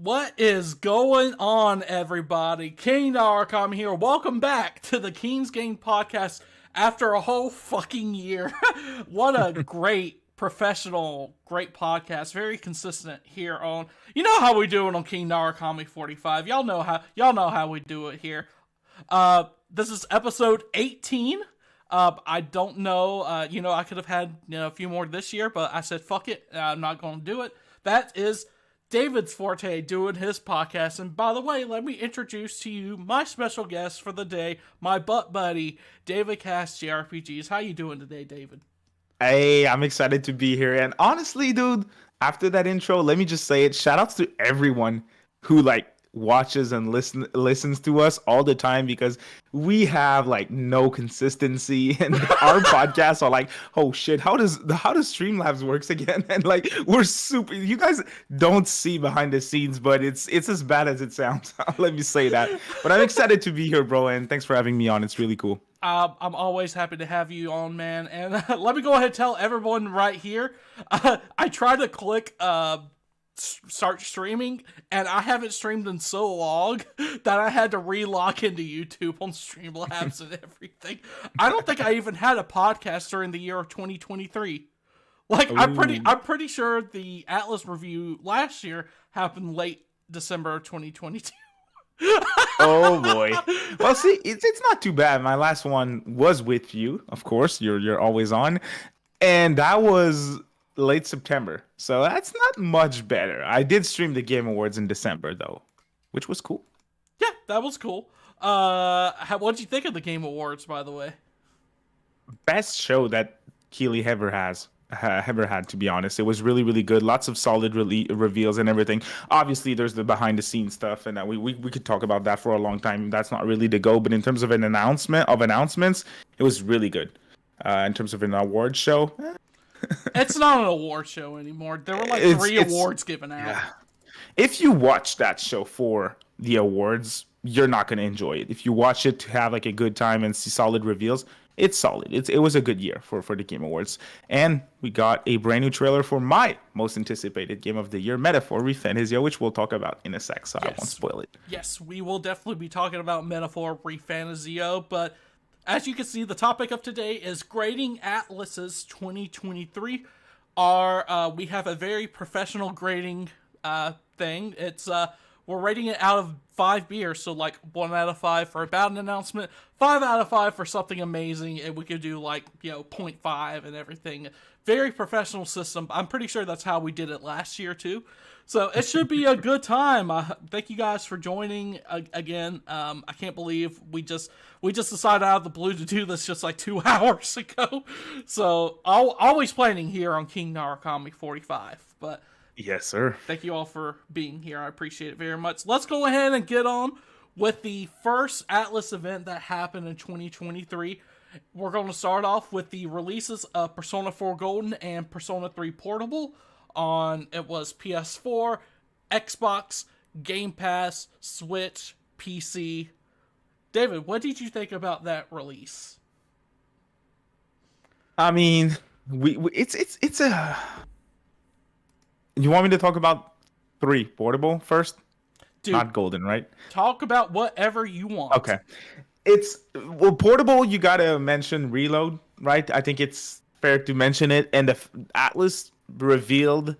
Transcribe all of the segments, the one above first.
What is going on, everybody? King Narcom here. Welcome back to the King's Game podcast after a whole fucking year. What a great professional, great podcast. Very consistent here on. You know how we do it on King Narcom 45. Y'all know how we do it here. This is episode 18. I don't know. I could have had a few more this year, but I said fuck it. I'm not going to do it. That is David's forte, doing his podcast. And by the way, let me introduce to you my special guest for the day, my butt buddy, David Cast JRPGs. How you doing today, David? Hey, I'm excited to be here. And honestly, dude, after that intro, let me just say it. Shout outs to everyone who watches and listens to us all the time, because we have no consistency, and our podcasts are like, oh shit, how does Streamlabs works again? And we're super, you guys don't see behind the scenes, but it's as bad as it sounds. Let me say that. But I'm excited to be here, bro, and thanks for having me on. It's really cool. I'm always happy to have you on, man. And let me go ahead and tell everyone right here, I tried to click start streaming, and I haven't streamed in so long that I had to re-log into YouTube on Streamlabs and everything. I don't think I even had a podcast during the year of 2023. I'm pretty sure the ATLUS review last year happened late December of 2022. Oh boy. Well, see, it's not too bad. My last one was with you, of course. You're always on, and that was late September, so that's not much better. I did stream the Game Awards in December though, which was cool. Yeah, that was cool. What'd you think of the Game Awards, by the way? Best show that Keeley ever had, to be honest. It was really, really good. Lots of solid reveals and everything. Obviously, there's the behind the scenes stuff, and we could talk about that for a long time. That's not really the go, but in terms of announcements, it was really good. In terms of an award show, it's not an award show anymore. There were three awards given out. Yeah. If you watch that show for the awards, you're not going to enjoy it. If you watch it to have a good time and see solid reveals, it's solid. It was a good year for the Game Awards. And we got a brand new trailer for my most anticipated game of the year, Metaphor ReFantazio, which we'll talk about in a sec, so yes. I won't spoil it. Yes, we will definitely be talking about Metaphor ReFantazio, but as you can see, the topic of today is grading ATLUS's 2023. We have a very professional grading thing. It's we're rating it out of 5 beers, so 1 out of 5 for a bad announcement, 5 out of 5 for something amazing, and we could do 0.5 and everything. Very professional system. I'm pretty sure that's how we did it last year too. So it should be a good time. Thank you guys for joining again. I can't believe we just decided out of the blue to do this just 2 hours ago. So always planning here on King Narcom 45. But yes, sir. Thank you all for being here. I appreciate it very much. Let's go ahead and get on with the first ATLUS event that happened in 2023. We're going to start off with the releases of Persona 4 Golden and Persona 3 Portable on, it was PS4, Xbox, Game Pass, Switch, PC. David, what did you think about that release? I mean, it's a... You want me to talk about 3 Portable first? Dude, not Golden, right? Talk about whatever you want. Okay. Portable, you gotta mention Reload, right? I think it's fair to mention it. And the ATLUS revealed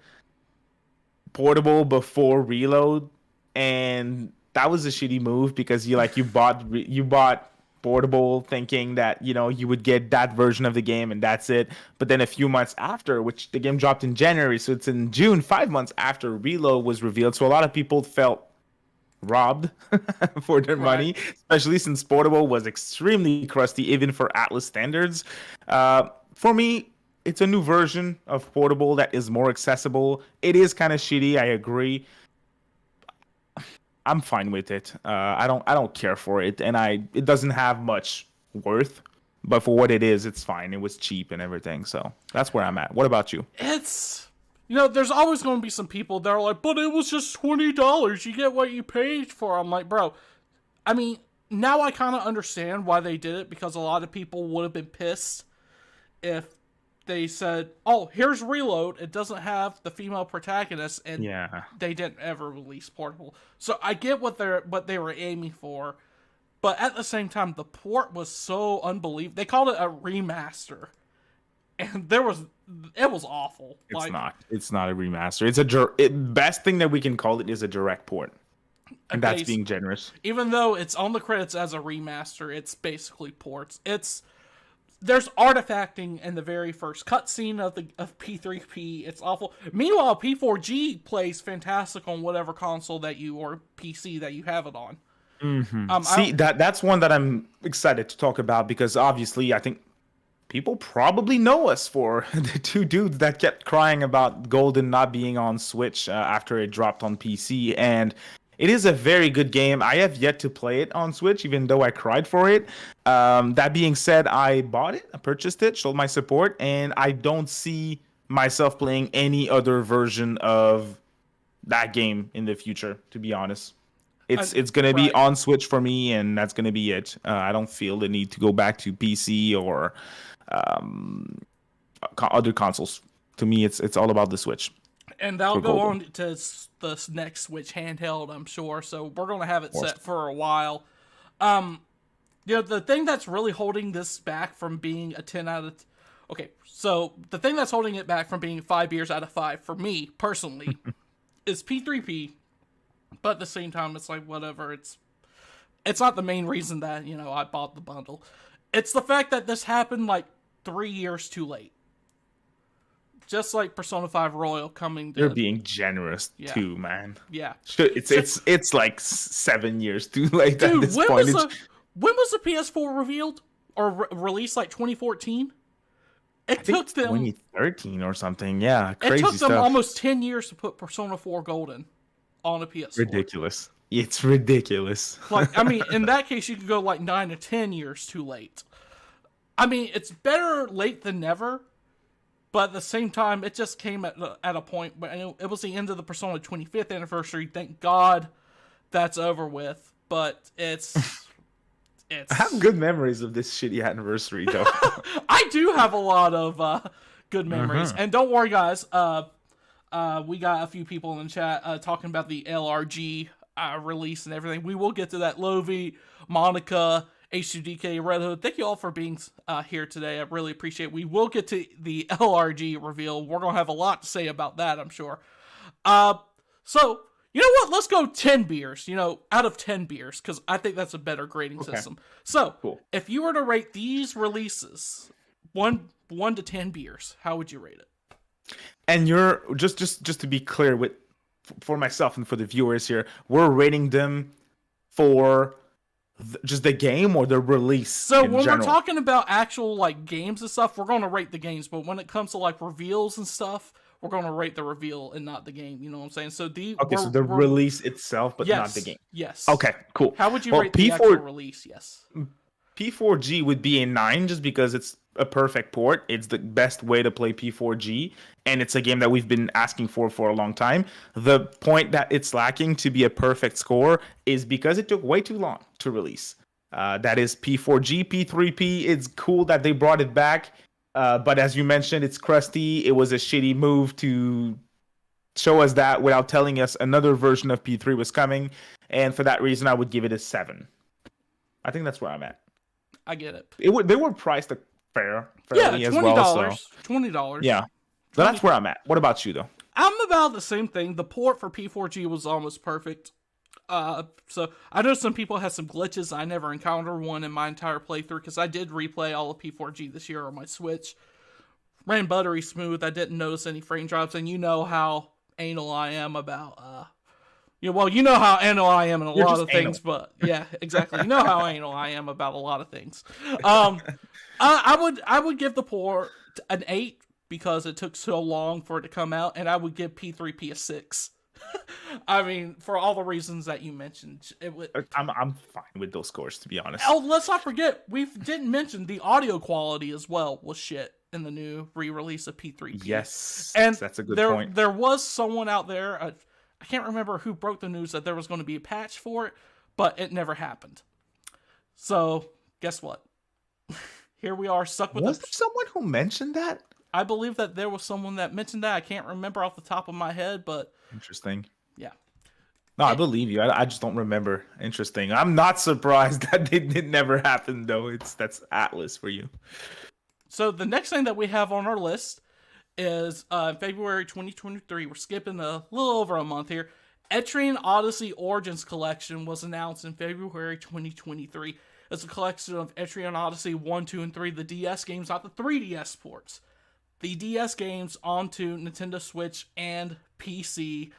Portable before Reload, and that was a shitty move, because you bought Portable thinking that you would get that version of the game and that's it. But then a few months after, which the game dropped in January, so it's in June, 5 months after Reload was revealed. So a lot of people felt robbed for their money, especially since Portable was extremely crusty even for ATLUS standards. For me, it's a new version of Portable that is more accessible. It is kind of shitty, I agree. I'm fine with it. I don't care for it, and it doesn't have much worth, but for what it is, it's fine. It was cheap and everything, so that's where I'm at. What about you? It's there's always going to be some people that are like, but it was just $20. You get what you paid for. I'm like, bro. I mean, now I kind of understand why they did it, because a lot of people would have been pissed if they said, "Oh, here's Reload. It doesn't have the female protagonist," and Yeah. they didn't ever release Portable. So I get what they were aiming for, but at the same time, the port was so unbelievable. They called it a remaster, and it was awful. It's not. It's not a remaster. It's a best thing that we can call it is a direct port, and that's being generous. Even though it's on the credits as a remaster, it's basically ports. There's artifacting in the very first cutscene of P3P. It's awful. Meanwhile, P4G plays fantastic on whatever console or PC that you have it on. Mm-hmm. See, that's one that I'm excited to talk about because obviously I think people probably know us for the two dudes that kept crying about Golden not being on Switch after it dropped on PC, and it is a very good game. I have yet to play it on Switch, even though I cried for it. That being said, I bought it, I purchased it, showed my support, and I don't see myself playing any other version of that game in the future, to be honest. It's going to be on Switch for me, and that's going to be it. I don't feel the need to go back to PC or other consoles. To me, it's all about the Switch. And that'll go on to the next Switch handheld, I'm sure. So we're going to have it set for a while. The thing that's really holding this back from being a 10 out of... Okay, so the thing that's holding it back from being 5 years out of 5, for me, personally, is P3P. But at the same time, it's like, whatever. It's not the main reason that, I bought the bundle. It's the fact that this happened, 3 years too late. Just like Persona 5 Royal coming to... You're being generous, too, man. Yeah. It's like 7 years too late. Dude, at this point. When was the PS4 revealed? Or released, 2014? It took them... 2013 or something, yeah. Crazy It took them stuff. almost 10 years to put Persona 4 Golden on a PS4. Ridiculous. It's ridiculous. In that case, you could go 9 to 10 years too late. It's better late than never, but at the same time, it just came at a point where it was the end of the Persona 25th anniversary. Thank God that's over with, but it's... I have good memories of this shitty anniversary, though. I do have a lot of good memories. And don't worry, guys. We got a few people in the chat talking about the LRG release and everything. We will get to that. Lovi, Monica, H2DK, Red Hood, thank you all for being here today. I really appreciate it. We will get to the LRG reveal. We're going to have a lot to say about that, I'm sure. So, you know what? Let's go 10 beers, out of 10 beers, because I think that's a better grading system. So, If you were to rate these releases, 1 to 10 beers, how would you rate it? And you're just to be clear for myself and for the viewers here, we're rating them for just the game or the release. So when we're talking about actual games and stuff, we're going to rate the games, but when it comes to reveals and stuff, we're going to rate the reveal and not the game. You know what I'm saying? So so the release itself, but not the game. Yes. Okay, cool. How would you rate the actual release? Yes. P4G would be a 9 just because it's a perfect port. It's the best way to play P4G, and it's a game that we've been asking for a long time. The point that it's lacking to be a perfect score is because it took way too long to release. That is P4G, P3P. It's cool that they brought it back, but as you mentioned, it's crusty. It was a shitty move to show us that without telling us another version of P3 was coming, and for that reason, I would give it a 7. I think that's where I'm at. I get it. They were priced fairly as well. $20. Yeah. So that's where I'm at. What about you, though? I'm about the same thing. The port for P4G was almost perfect. So I know some people had some glitches. I never encountered one in my entire playthrough because I did replay all of P4G this year on my Switch. Ran buttery smooth. I didn't notice any frame drops, and you know how anal I am about you know how anal I am in a lot of things, but yeah, exactly. You know how anal I am about a lot of things. I would give the port an 8 because it took so long for it to come out, and I would give P3P a 6. For all the reasons that you mentioned, I'm fine with those scores, to be honest. Oh, let's not forget, we didn't mention the audio quality as well was shit in the new re-release of P3P. Yes, and that's a good point. There was someone out there. I can't remember who broke the news that there was going to be a patch for it, but it never happened. So, guess what? Here we are stuck with... Was there someone who mentioned that? I believe that there was someone that mentioned that. I can't remember off the top of my head, but Interesting. yeah. No, I believe you. I just don't remember. Interesting. I'm not surprised that it never happened though. That's Atlas for you. So the next thing that we have on our list is February 2023. We're skipping a little over a month here. Etrian Odyssey Origins Collection was announced in February 2023. It's a collection of Etrian Odyssey 1, 2, and 3, the DS games, not the 3DS ports. The DS games onto Nintendo Switch and PC.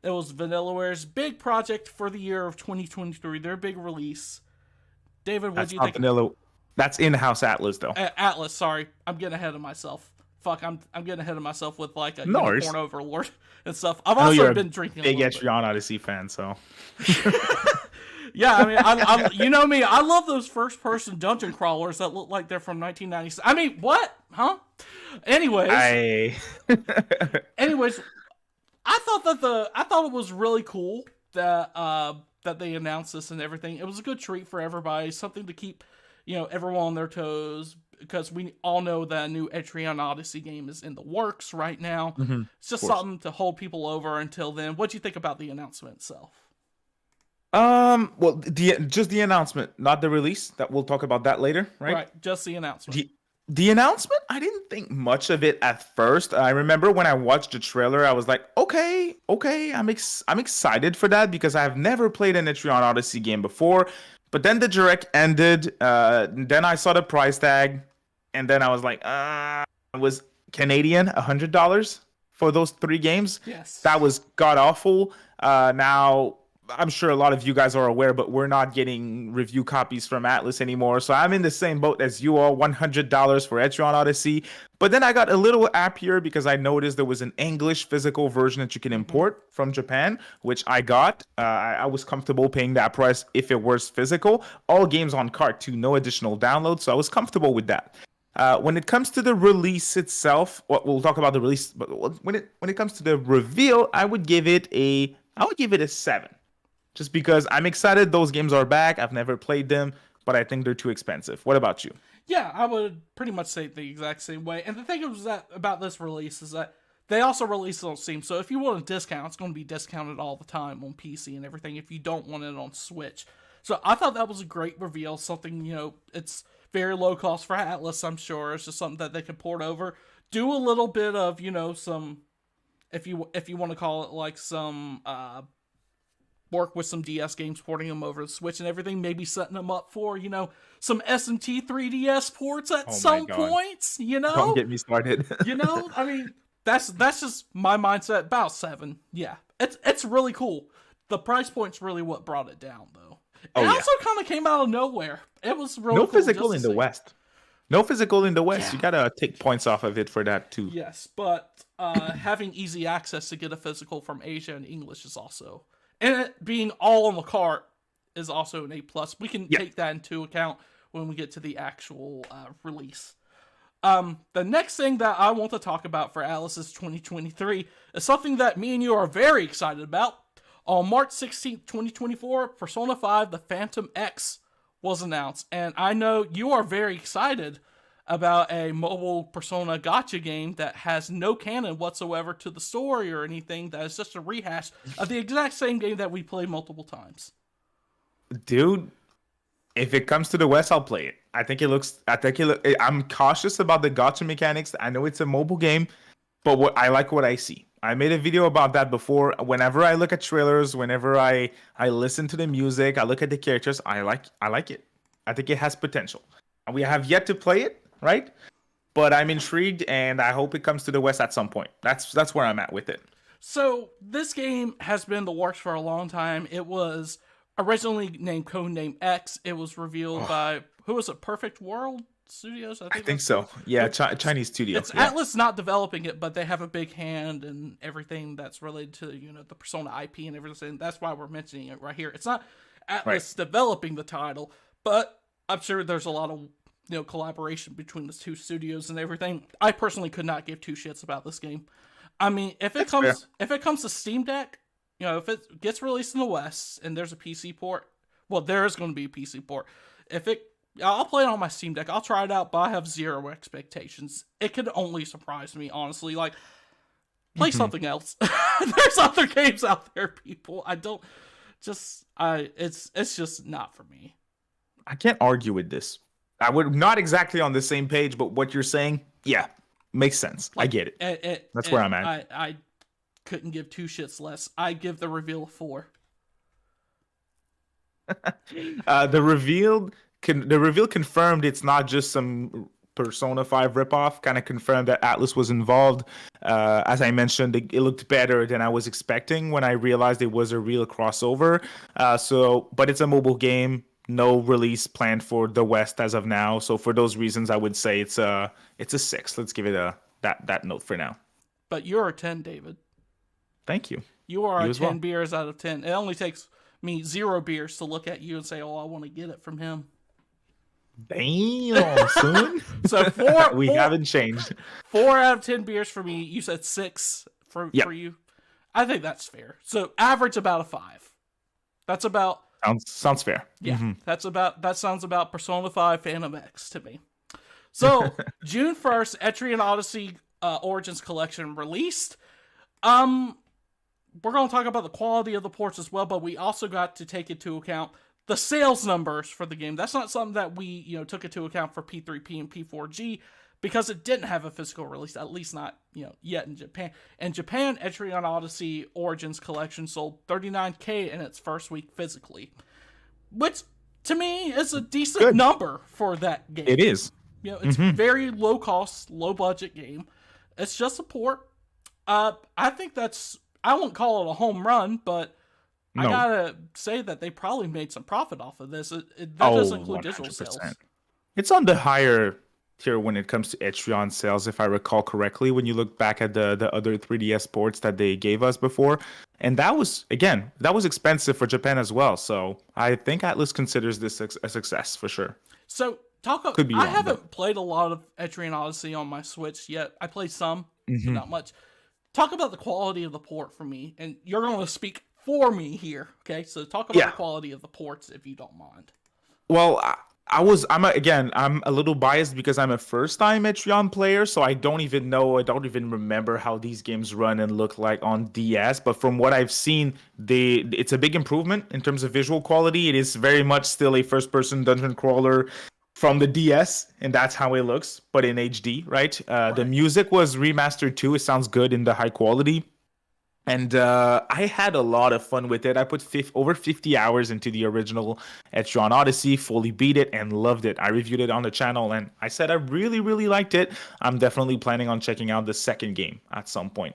It was Vanillaware's big project for the year of 2023, their big release. David, what do you think? Vanilla. That's in-house Atlas though. Atlus, sorry. I'm getting ahead of myself. Fuck, I'm getting ahead of myself with like a No unicorn overlord and stuff. I've I know also you're been drinking big a little bit. Etrian Odyssey fan, so. Yeah, I mean, I you know me, I love those first-person dungeon crawlers that look like they're from 1996. I mean, what? Huh? Anyways, anyways, I thought it was really cool that that they announced this and everything. It was a good treat for everybody, something to keep, everyone on their toes, because we all know that a new Etrian Odyssey game is in the works right now. Mm-hmm. It's just something to hold people over until then. What do you think about the announcement itself? Well, just the announcement, not the release. That we'll talk about that later, right? Right, just the announcement. The announcement, I didn't think much of it at first. I remember when I watched the trailer, I was like, okay, I'm excited for that because I've never played an Etrian Odyssey game before. But then the direct ended. Then I saw the price tag, and then I was like, it was Canadian, $100 for those 3 games. Yes, that was god awful. Now, I'm sure a lot of you guys are aware, but we're not getting review copies from Atlus anymore. So I'm in the same boat as you all, $100 for Etrian Odyssey. But then I got a little happier because I noticed there was an English physical version that you can import from Japan, which I got. I was comfortable paying that price if it was physical. All games on cart too, no additional download. So I was comfortable with that. When it comes to the release itself, we'll talk about the release, but when it comes to the reveal, I would give it a 7. Just because I'm excited those games are back. I've never played them, but I think they're too expensive. What about you? Yeah, I would pretty much say the exact same way. And the thing is that about this release is that they also release it on Steam. So if you want a discount, it's going to be discounted all the time on PC and everything if you don't want it on Switch. So I thought that was a great reveal. Something, it's very low cost for Atlus, I'm sure. It's just something that they can port over. Do a little bit of, some, if you want to call it like some, work with some DS games, porting them over to Switch and everything, maybe setting them up for, some SMT 3DS ports at some points, Don't get me started. I mean, that's just my mindset. About 7. Yeah. It's really cool. The price point's really what brought it down, though. It also kind of came out of nowhere. It was really no cool physical in the West. No physical in the West. Yeah. You gotta take points off of it for that, too. Yes, but having easy access to get a physical from Asia in English is also... And it being all on the cart is also an A+. We can take that into account when we get to the actual release. The next thing that I want to talk about for Atlus's 2023 is something that me and you are very excited about. On March 16th, 2024, Persona 5 The Phantom X was announced. And I know you are very excited about a mobile Persona gacha game that has no canon whatsoever to the story or anything, that is just a rehash of the exact same game that we played multiple times. Dude, if it comes to the West, I'll play it. I'm cautious about the gacha mechanics. I know it's a mobile game, but I like what I see. I made a video about that before. Whenever I look at trailers, whenever I listen to the music, I look at the characters, I like it. I think it has potential. We have yet to play it, right? But I'm intrigued, and I hope it comes to the West at some point. That's where I'm at with it. So this game has been in the works for a long time. It was originally named Codename X. It was revealed by, who was it, Perfect World Studios? I think so. Yeah, Chinese studio. It's Atlus not developing it, but they have a big hand in everything that's related to, the Persona IP and everything. That's why we're mentioning it right here. It's not Atlus developing the title, but I'm sure there's a lot of collaboration between the two studios and everything. I personally could not give two shits about this game. I mean, if it comes to Steam Deck, if it gets released in the West and there's a PC port, well, there is going to be a PC port. If it Yeah, I'll play it on my Steam Deck. I'll try it out, but I have zero expectations. It could only surprise me, honestly. Like, play something else. There's other games out there, people. I don't just it's just not for me. I can't argue with this. I would not exactly on the same page, but what you're saying, yeah, makes sense. Like, I get it. That's where I'm at. I couldn't give two shits less. I give the reveal a 4. The reveal confirmed it's not just some Persona 5 ripoff. Kind of confirmed that Atlus was involved. As I mentioned, it looked better than I was expecting when I realized it was a real crossover. But it's a mobile game. No release planned for the West as of now. So for those reasons, I would say it's a 6. Let's give it that note for now. But you're a 10, David. Thank you. You are a 10 beers out of 10. It only takes me 0 beers to look at you and say, "Oh, I want to get it from him." Damn, son. So 4. We haven't changed. 4 out of 10 beers for me. You said 6 for you. I think that's fair. So average about a 5. That's about sounds fair. Yeah, that sounds about Persona 5 Phantom X to me. So June 1st, Etrian Odyssey Origins Collection released. We're going to talk about the quality of the ports as well, but we also got to take into account the sales numbers for the game. That's not something that we, took into account for P3P and P4G because it didn't have a physical release, at least not, yet in Japan. In Japan, Etrian Odyssey Origins Collection sold 39K in its first week physically, which to me is a decent number for that game. It is. It's very low cost, low budget game. It's just a port. I think I won't call it a home run, but I gotta say that they probably made some profit off of this. That doesn't include 100%. Digital sales. It's on the higher tier when it comes to Etrian sales, if I recall correctly, when you look back at the other 3DS ports that they gave us before. And that was expensive for Japan as well. So I think Atlus considers this a success for sure. So I haven't played a lot of Etrian Odyssey on my Switch yet. I played some, but not much. Talk about the quality of the port for me, and you're going to speak for me here, okay? So talk about the quality of the ports, if you don't mind. Well, I'm a little biased because I'm a first-time Etrian player, so I don't even remember how these games run and look like on DS. But from what I've seen, it's a big improvement in terms of visual quality. It is very much still a first-person dungeon crawler from the DS, and that's how it looks, but in HD, right? The music was remastered too. It sounds good in the high quality. And I had a lot of fun with it. I put over 50 hours into the original Etrian Odyssey, fully beat it, and loved it. I reviewed it on the channel, and I said I really, really liked it. I'm definitely planning on checking out the second game at some point.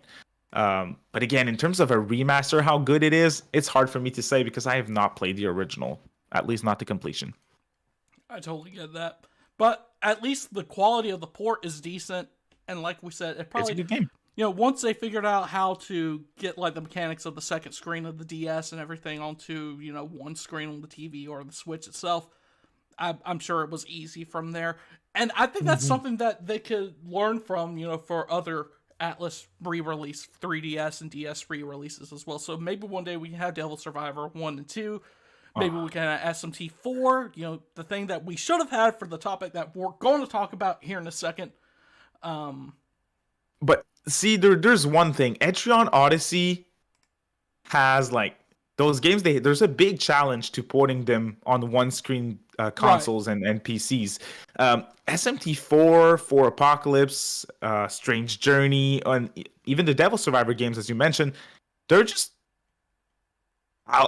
But again, in terms of a remaster, how good it is, it's hard for me to say because I have not played the original, at least not to completion. I totally get that. But at least the quality of the port is decent. And like we said, it's a good game. Once they figured out how to get like the mechanics of the second screen of the DS and everything onto, one screen on the TV or the Switch itself, I'm sure it was easy from there. And I think that's something that they could learn from, for other Atlus re-release 3DS and DS re-releases as well. So maybe one day we can have Devil Survivor 1 and 2. Maybe we can have SMT4, the thing that we should have had for the topic that we're going to talk about here in a second. But see, there's one thing. Etrian Odyssey has like those games. There's a big challenge to porting them on one-screen consoles and PCs. SMT4, For Apocalypse, Strange Journey, and even the Devil Survivor games, as you mentioned, they're just...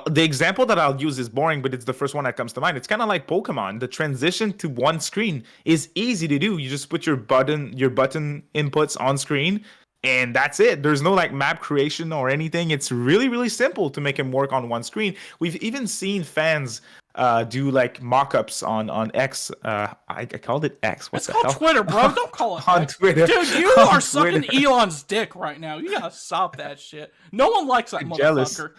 the example that I'll use is boring, but it's the first one that comes to mind. It's kind of like Pokemon. The transition to one screen is easy to do. You just put your button inputs on screen, and that's it. There's no like map creation or anything. It's really, really simple to make them work on one screen. We've even seen fans do like mock-ups on X. I called it X. It's called Twitter, bro. Don't call it on X. Twitter. Dude, you are sucking Elon's dick right now. You gotta stop that shit. No one likes that motherfucker.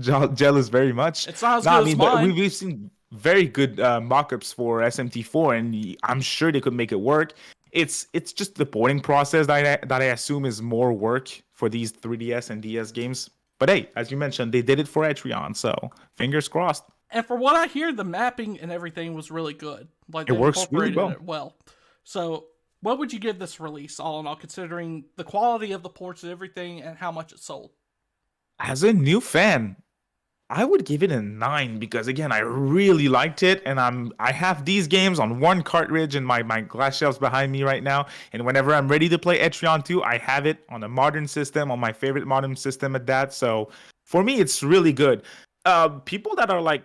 Jealous very much. It's not as good as mine. We've seen very good mock-ups for SMT4, and I'm sure they could make it work. It's just the porting process that I assume is more work for these 3DS and DS games. But hey, as you mentioned, they did it for Etrian, so fingers crossed. And for what I hear, the mapping and everything was really good. Like It they works really incorporated well. it well. So, what would you give this release, all in all, considering the quality of the ports and everything, and how much it sold? As a new fan, I would give it a 9 because again, I really liked it, and I have these games on one cartridge in my glass shelves behind me right now. And whenever I'm ready to play Etrian 2, I have it on a modern system, on my favorite modern system at that. So for me, it's really good. People that are like,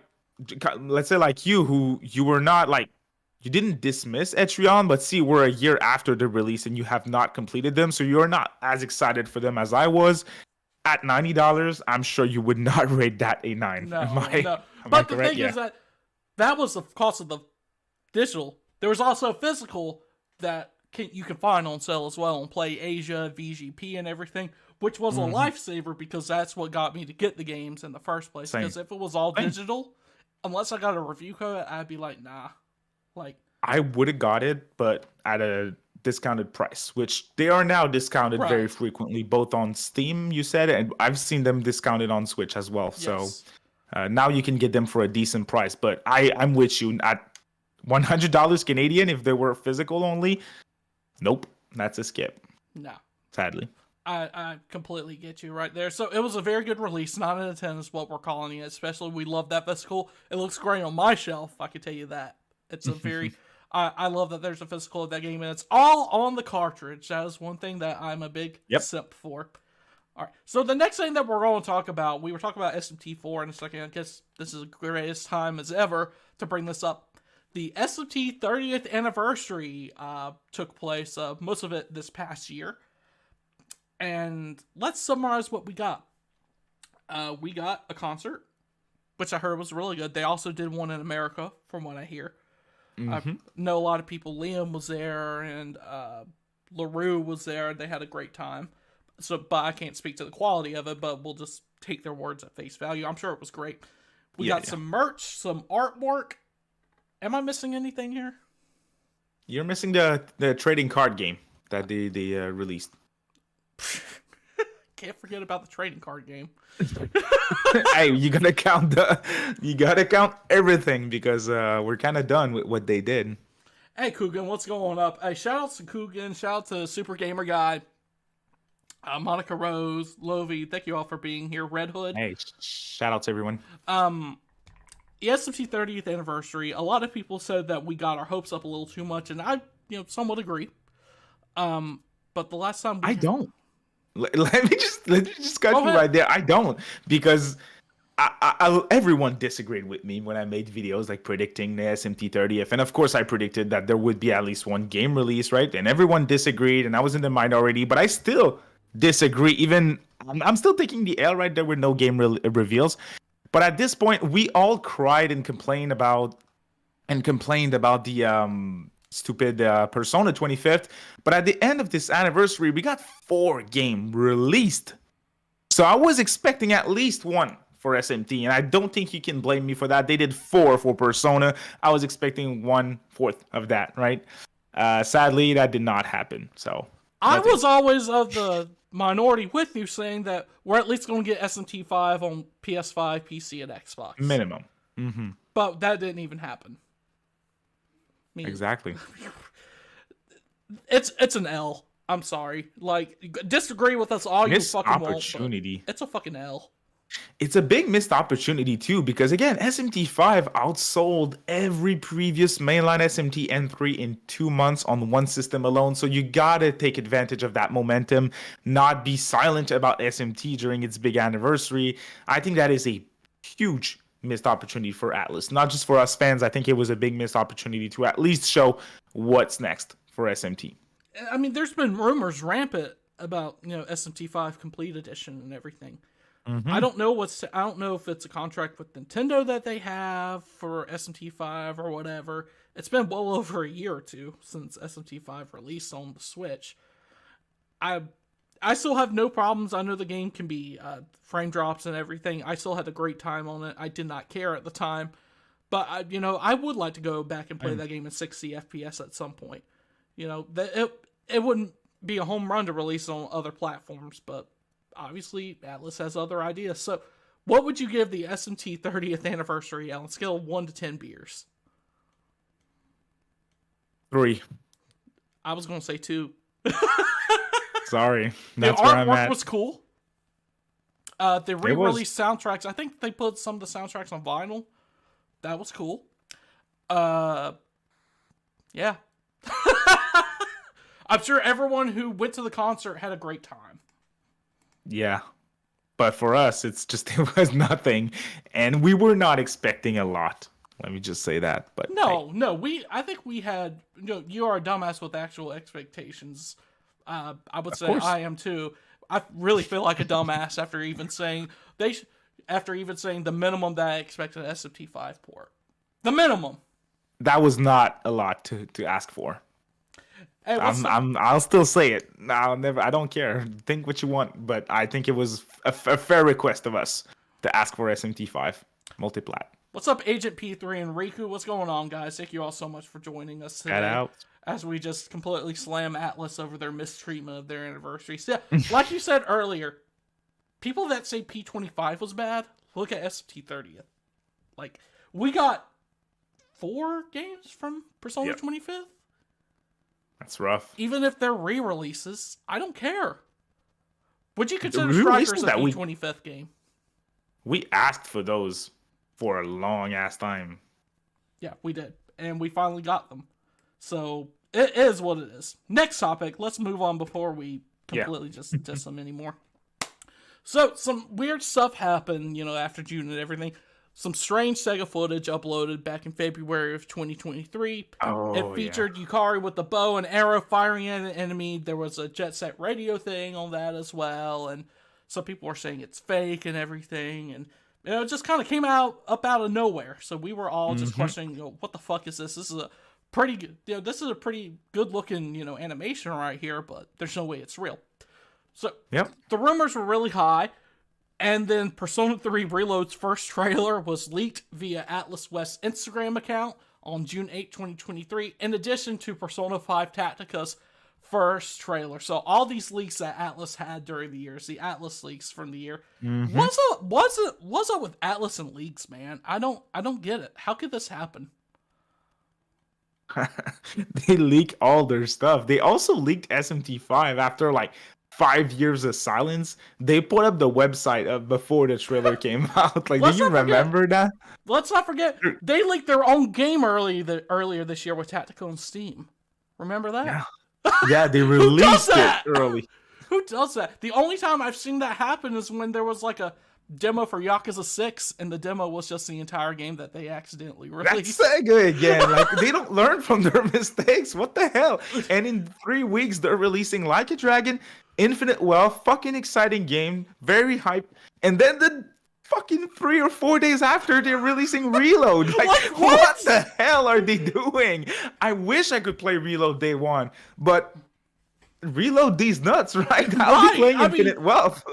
let's say like you, who you were not like, you didn't dismiss Etrian, but see, we're a year after the release and you have not completed them, so you're not as excited for them as I was. At $90, I'm sure you would not rate that a 9. No, Am I, no. am I But the correct? thing Yeah. is that was the cost of the digital. There was also physical that you can find on sale as well on Play Asia, VGP, and everything, which was a lifesaver because that's what got me to get the games in the first place. Same. Because if it was all Same. digital, unless I got a review code, I'd be like, nah. Like, I would have got it, but at a discounted price, which they are now discounted Right. very frequently, both on Steam, you said, and I've seen them discounted on Switch as well. yes. So now you can get them for a decent price. But I'm with you at $100 Canadian if they were physical only. Nope, that's a skip, No. sadly. I completely get you right there. So it was a very good release. 9 out of 10 is what we're calling it. Especially, we love that physical. It looks great on my shelf. I can tell you that. It's a very... I love that there's a physical of that game, and it's all on the cartridge. That is one thing that I'm a big simp for. All right. So the next thing that we're going to talk about, we were talking about SMT4 in a second. I guess this is the greatest time as ever to bring this up. The SMT 30th anniversary took place, most of it this past year. And let's summarize what we got. We got a concert, which I heard was really good. They also did one in America, from what I hear. I know a lot of people. Liam was there, and LaRue was there. They had a great time. So, but I can't speak to the quality of it, but we'll just take their words at face value. I'm sure it was great. We got some merch, some artwork. Am I missing anything here? You're missing the trading card game that they released. Can't forget about the trading card game. Hey, you gotta count everything because we're kind of done with what they did. Hey, Coogan, what's going up? Hey, shout out to Coogan, shout out to Super Gamer Guy, Monica Rose, Lovey. Thank you all for being here. Red Hood. Hey, shout out to everyone. The SMT 30th anniversary. A lot of people said that we got our hopes up a little too much, and I, somewhat agree. But the last time I don't. Let me just cut you right there. I don't, because everyone disagreed with me when I made videos like predicting the SMT 30th, and of course I predicted that there would be at least one game release, right? And everyone disagreed, and I was in the minority, but I still disagree. Even I'm still taking the L, right? There were no game reveals, but at this point, we all cried and complained about the stupid Persona 25th, but at the end of this anniversary, we got 4 games released. So I was expecting at least one for SMT, and I don't think you can blame me for that. They did 4 for Persona. I was expecting 1/4 of that, right? Sadly, that did not happen. So I was always of the minority with you, saying that we're at least going to get SMT 5 on PS5, PC, and Xbox. Minimum. But that didn't even happen. Exactly. It's an L. I'm sorry. Like, disagree with us all you fucking want. Opportunity. It's a fucking L. It's a big missed opportunity too, because again, SMT5 outsold every previous mainline SMT N3 in 2 months on one system alone. So you gotta take advantage of that momentum, not be silent about SMT during its big anniversary. I think that is a huge missed opportunity for Atlus, not just for us fans. I think it was a big missed opportunity to at least show what's next for SMT. I mean, there's been rumors rampant about SMT5 Complete Edition and everything. I don't know if it's a contract with Nintendo that they have for SMT5 or whatever. It's been well over a year or two since SMT5 released on the Switch. I still have no problems. I know the game can be frame drops and everything. I still had a great time on it. I did not care at the time. But, I would like to go back and play that game in 60 FPS at some point. It wouldn't be a home run to release on other platforms, but obviously Atlus has other ideas. So What would you give the SMT 30th anniversary on a scale of 1 to 10 beers? 3. I was going to say 2. Sorry. The That's where I'm artwork at. was cool. The re-released soundtracks, I think they put some of the soundtracks on vinyl. That was cool. Yeah. I'm sure everyone who went to the concert had a great time. Yeah. But for us, it was nothing. And we were not expecting a lot. Let me just say that. But No, I think we had, you are a dumbass with actual expectations. I would say I am too. I really feel like a dumbass after even saying the minimum that I expected an SMT5 port. The minimum. That was not a lot to ask for. Hey, I'll still say it. I don't care. Think what you want, but I think it was a fair request of us to ask for SMT5 multiplat. What's up, Agent P3 and Riku? What's going on, guys? Thank you all so much for joining us today. Shout out. As we just completely slam ATLUS over their mistreatment of their anniversary. So, yeah, like you said earlier, people that say P25 was bad, look at SMT30th. Like, we got 4 games from Persona 25th. That's rough. Even if they're re-releases, I don't care. Would you consider Strikers a P25th game? We asked for those for a long ass time. Yeah, we did. And we finally got them. So, it is what it is. Next topic. Let's move on before we completely just diss them anymore. So, some weird stuff happened, after June and everything. Some strange Sega footage uploaded back in February of 2023. It featured Yukari with the bow and arrow firing at an enemy. There was a Jet Set Radio thing on that as well. And some people were saying it's fake and everything. And it just kind of came up out of nowhere. So we were all just questioning, what the fuck is this? This is a pretty good, this is a pretty good looking, animation right here, but there's no way it's real. So the rumors were really high. And then Persona 3 Reload's first trailer was leaked via ATLUS West's Instagram account on June 8, 2023, in addition to Persona 5 Tactica's first trailer. So all these leaks that ATLUS had during the years, the ATLUS leaks from the year. What's up with ATLUS and leaks, man? I don't get it. How could this happen? They leak all their stuff. They also leaked SMT5 after 5 years of silence. They put up the website before the trailer came out. Do you remember that? Let's not forget, they leaked their own game earlier this year with Tactica on Steam. Remember that? Yeah, they released it early. Who does that? The only time I've seen that happen is when there was a demo for Yakuza 6, and the demo was just the entire game that they accidentally released. That's Sega again. They don't learn from their mistakes. What the hell? And in 3 weeks, they're releasing Like a Dragon, Infinite Wealth, fucking exciting game, very hype. And then the fucking 3 or 4 days after, they're releasing Reload. What the hell are they doing? I wish I could play Reload day one, but reload these nuts, right? I'll be playing Infinite Wealth.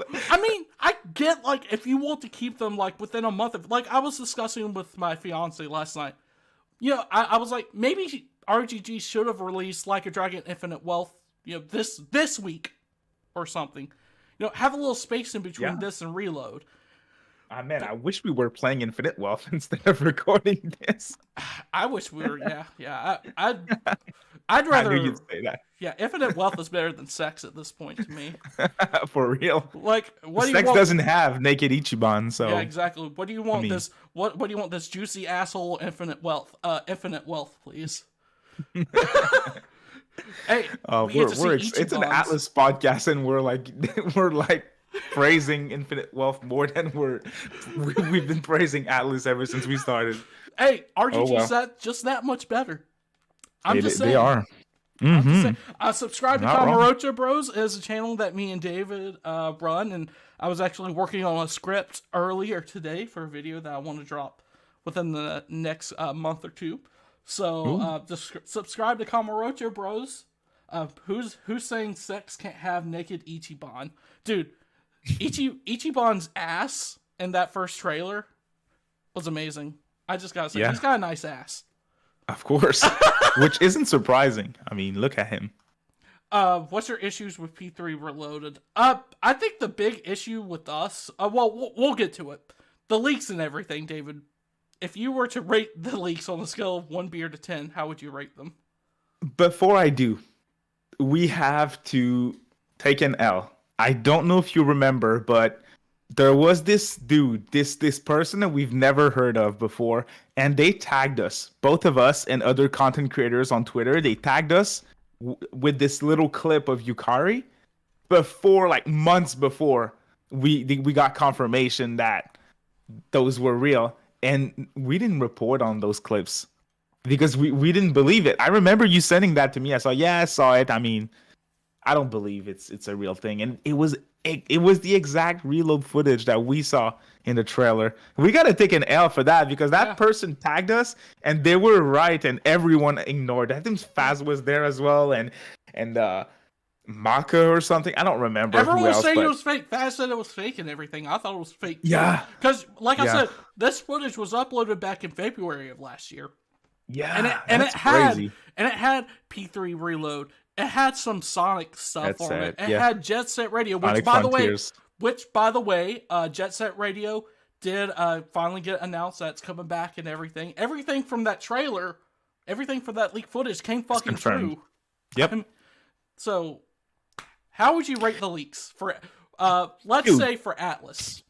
I get, if you want to keep them, within a month of... I was discussing with my fiance last night. I was like, maybe RGG should have released Like a Dragon Infinite Wealth, this week or something. Have a little space in between this and Reload. Man, I wish we were playing Infinite Wealth instead of recording this. I wish we were, I'd rather... I knew you'd say that. Yeah, Infinite Wealth is better than sex at this point to me. For real. What do you want? Sex doesn't have naked Ichiban, so... Yeah, exactly. What do you want What do you want this juicy asshole Infinite Wealth? Infinite Wealth, please. Hey, it's an ATLUS podcast, and we're praising Infinite Wealth more than we've been praising ATLUS ever since we started. Hey, RGG's just that much better. I'm just saying. They are. Subscribe to Kamurocho Bros is a channel that me and David run, and I was actually working on a script earlier today for a video that I want to drop within the next month or two. So just subscribe to Kamurocho Bros. Who's saying sex can't have naked Ichiban? Dude, Ichiban's ass in that first trailer was amazing. I just gotta say, he's got a nice ass. Of course. Which isn't surprising. Look at him. What's your issues with P3 Reloaded? I think the big issue with us, we'll get to it. The leaks and everything, David. If you were to rate the leaks on a scale of 1 beer to 10, how would you rate them? Before I do, we have to take an L. I don't know if you remember, but there was this dude, this person that we've never heard of before, and they tagged us, both of us and other content creators on Twitter. They tagged us with this little clip of Yukari before, like months before we got confirmation that those were real, and we didn't report on those clips because we didn't believe it. I remember you sending that to me. I saw it. I mean, I don't believe it's a real thing, and it was the exact reload footage that we saw in the trailer. We got to take an L for that because that person tagged us and they were right and everyone ignored. I think Faz was there as well and Maka or something. I don't remember. Everyone was saying it was fake. Faz said it was fake and everything. I thought it was fake too. Yeah. Because like I said, this footage was uploaded back in February of last year. Yeah. And it had P3 Reload. It had some Sonic stuff on it. It had Jet Set Radio, which by the way, Jet Set Radio did finally get announced that it's coming back and everything. Everything from that trailer, everything from that leaked footage came fucking true. Yep. So, how would you rate the leaks for? Let's say for ATLUS.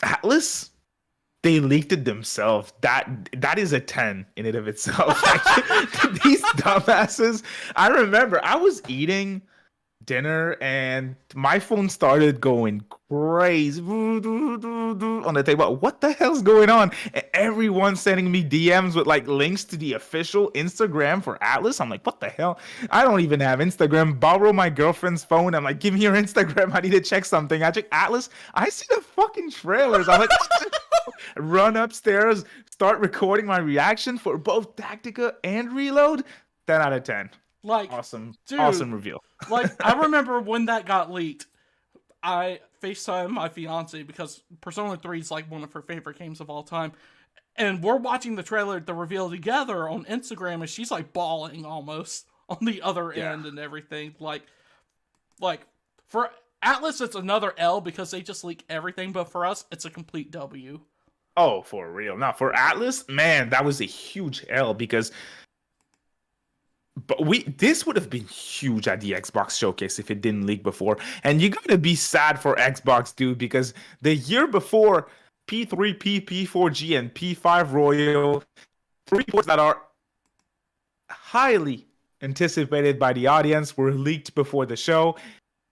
ATLUS. They leaked it themselves. That is a 10 in and of itself. Like, these dumbasses. I remember I was eating dinner and my phone started going crazy on the table. What the hell's going on? And everyone sending me DMs with like links to the official Instagram for ATLUS. I'm like, what the hell? I don't even have Instagram. Borrow my girlfriend's phone. I'm like, give me your Instagram. I need to check something. I check ATLUS. I see the fucking trailers. I'm like, run upstairs, start recording my reaction for both Tactica and Reload. 10 out of 10. Like, awesome, dude, awesome reveal. Like, I remember when that got leaked, I FaceTimed my fiance because Persona 3 is like one of her favorite games of all time. And we're watching the trailer, the reveal together on Instagram, and she's like bawling almost on the other end and everything. Like for ATLUS, it's another L because they just leak everything, but for us, it's a complete W. Oh, for real. Now, for ATLUS, man, that was a huge L because this would have been huge at the Xbox showcase if it didn't leak before. And you gotta be sad for Xbox, dude, because the year before, P3P, P4G, and P5 Royal, 3 ports that are highly anticipated by the audience, were leaked before the show.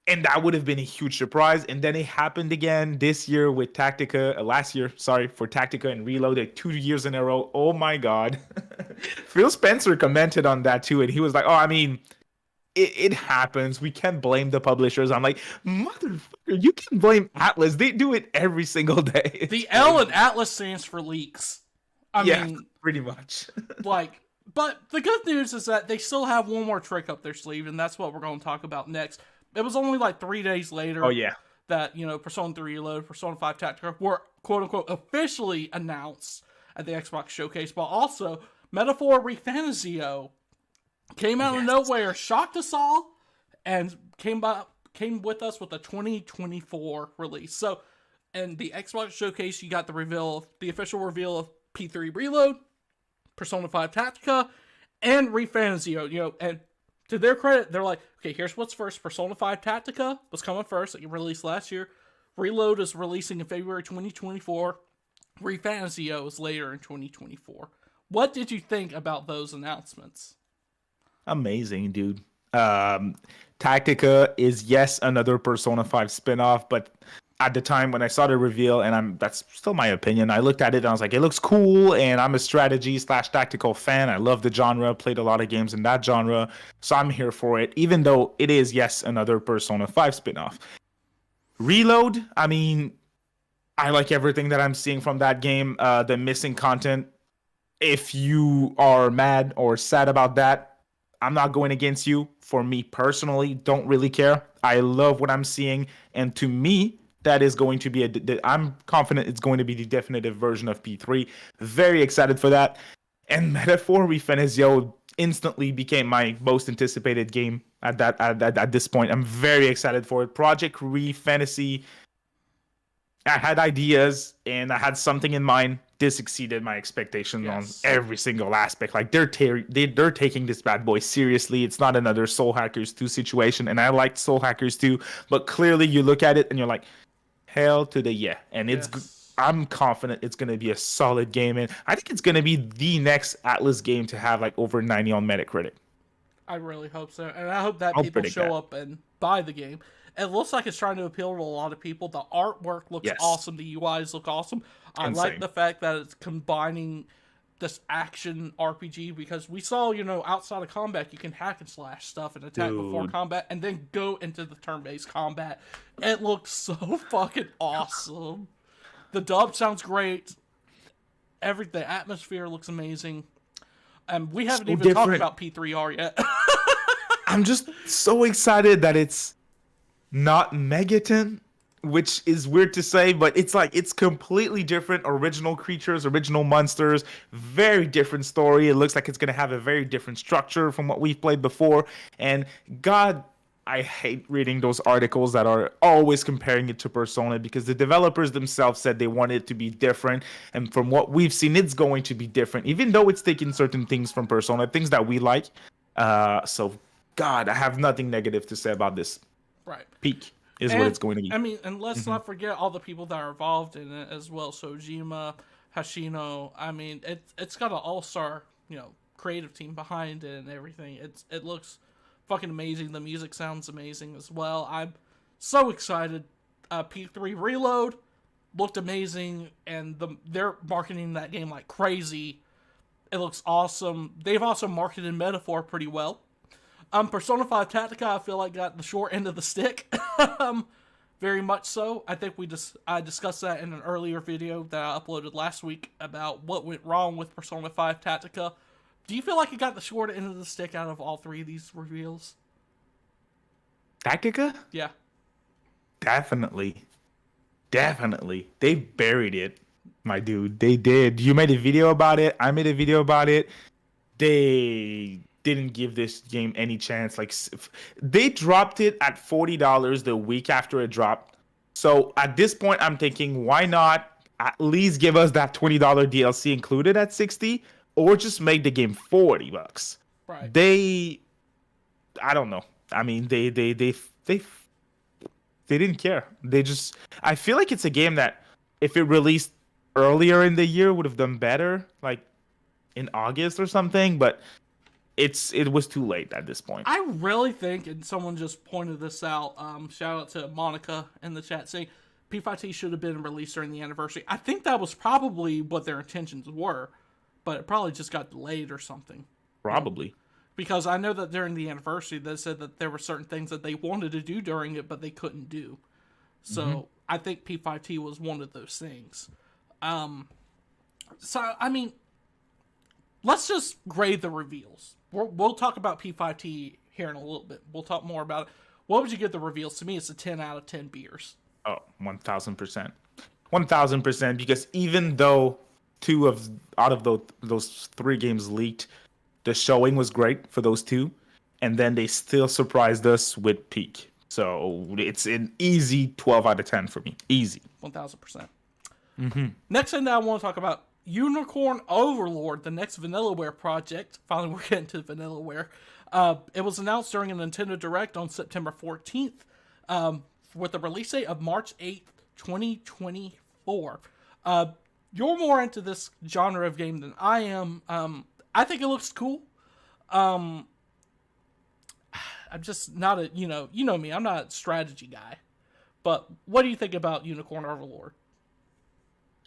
And that would have been a huge surprise. And then it happened again this year with Tactica, last year, sorry, for Tactica and Reload, like 2 years in a row. Oh my God. Phil Spencer commented on that too. And he was like, oh, I mean, it happens. We can't blame the publishers. I'm like, motherfucker, you can blame ATLUS. They do it every single day. The L in ATLUS stands for leaks. I mean, pretty much. But the good news is that they still have one more trick up their sleeve. And that's what we're going to talk about next. It was only like 3 days later that, Persona 3 Reload, Persona 5 Tactica were, quote-unquote, officially announced at the Xbox Showcase, but also Metaphor ReFantazio came out of nowhere, shocked us all, and came with us with a 2024 release. So, in the Xbox Showcase, you got the official reveal of P3 Reload, Persona 5 Tactica, and ReFantazio, and to their credit, they're like, okay, here's what's first. Persona 5 Tactica was coming first. It released last year. Reload is releasing in February 2024. ReFantazio is later in 2024. What did you think about those announcements? Amazing, dude. Tactica is, yes, another Persona 5 spinoff, but at the time when I saw the reveal, and that's still my opinion, I looked at it and I was like, it looks cool, and I'm a strategy/tactical fan. I love the genre, played a lot of games in that genre, so I'm here for it, even though it is, yes, another Persona 5 spinoff. Reload, I mean, I like everything that I'm seeing from that game. The missing content, if you are mad or sad about that, I'm not going against you. For me personally, don't really care. I love what I'm seeing, and to me, that is going to be I'm confident it's going to be the definitive version of P3. Very excited for that. And Metaphor ReFantazio, instantly became my most anticipated game at this point. I'm very excited for it. Project Re Fantasy. I had ideas and I had something in mind. This exceeded my expectations on every single aspect. Like they're taking this bad boy seriously. It's not another Soul Hackers 2 situation. And I liked Soul Hackers 2, but clearly you look at it and you're like, hell to the yeah. And I'm confident it's going to be a solid game. And I think it's going to be the next Atlus game to have like over 90 on Metacritic. I really hope so. And I hope that people show up and buy the game. It looks like it's trying to appeal to a lot of people. The artwork looks awesome. The UIs look awesome. I like the fact that it's combining this action RPG because we saw, outside of combat, you can hack and slash stuff and attack before combat and then go into the turn-based combat. It looks so fucking awesome. The dub sounds great. Everything. The atmosphere looks amazing. And we haven't even talked about P3R yet. I'm just so excited that it's not Megaton, which is weird to say, but it's completely different. Original creatures, original monsters, very different story. It looks like it's going to have a very different structure from what we've played before. And God, I hate reading those articles that are always comparing it to Persona because the developers themselves said they want it to be different. And from what we've seen, it's going to be different, even though it's taking certain things from Persona, things that we like. So, God, I have nothing negative to say about this. Right. Peak is what it's going to be. I mean, and let's not forget all the people that are involved in it as well. Sojima, Hashino. I mean, it's got an all-star, creative team behind it and everything. It looks fucking amazing. The music sounds amazing as well. I'm so excited. P3 Reload looked amazing, and they're marketing that game like crazy. It looks awesome. They've also marketed Metaphor pretty well. Persona 5 Tactica, I feel like got the short end of the stick. Very much so. I think I discussed that in an earlier video that I uploaded last week about what went wrong with Persona 5 Tactica. Do you feel like it got the short end of the stick out of all three of these reveals? Tactica? Yeah. Definitely. They buried it, my dude. They did. You made a video about it. I made a video about it. They didn't give this game any chance. Like, they dropped it at $40 the week after it dropped. So at this point, I'm thinking, why not at least give us that $20 DLC included at $60, or just make the game $40? Right. I don't know. I mean, they didn't care. I feel like it's a game that if it released earlier in the year would have done better, like in August or something, but it was too late at this point. I really think, and someone just pointed this out, shout out to Monica in the chat saying P5T should have been released during the anniversary. I think that was probably what their intentions were, but it probably just got delayed or something. Probably. Because I know that during the anniversary, they said that there were certain things that they wanted to do during it, but they couldn't do. So I think P5T was one of those things. So, I mean, let's just grade the reveals. We'll talk about P5T here in a little bit. We'll talk more about it. What would you give the reveals? To me, it's a 10 out of 10 beers. Oh, 1,000%. 1,000%, because even though out of those three games leaked, the showing was great for those two, and then they still surprised us with Peak. So it's an easy 12 out of 10 for me. Easy. 1,000%. Next thing that I want to talk about, Unicorn Overlord, the next Vanillaware project. Finally, we're getting to Vanillaware. It was announced during a Nintendo Direct on September 14th with the release date of March 8th, 2024. You're more into this genre of game than I am. I think it looks cool. I'm just not a, you know me, I'm not a strategy guy. But what do you think about Unicorn Overlord?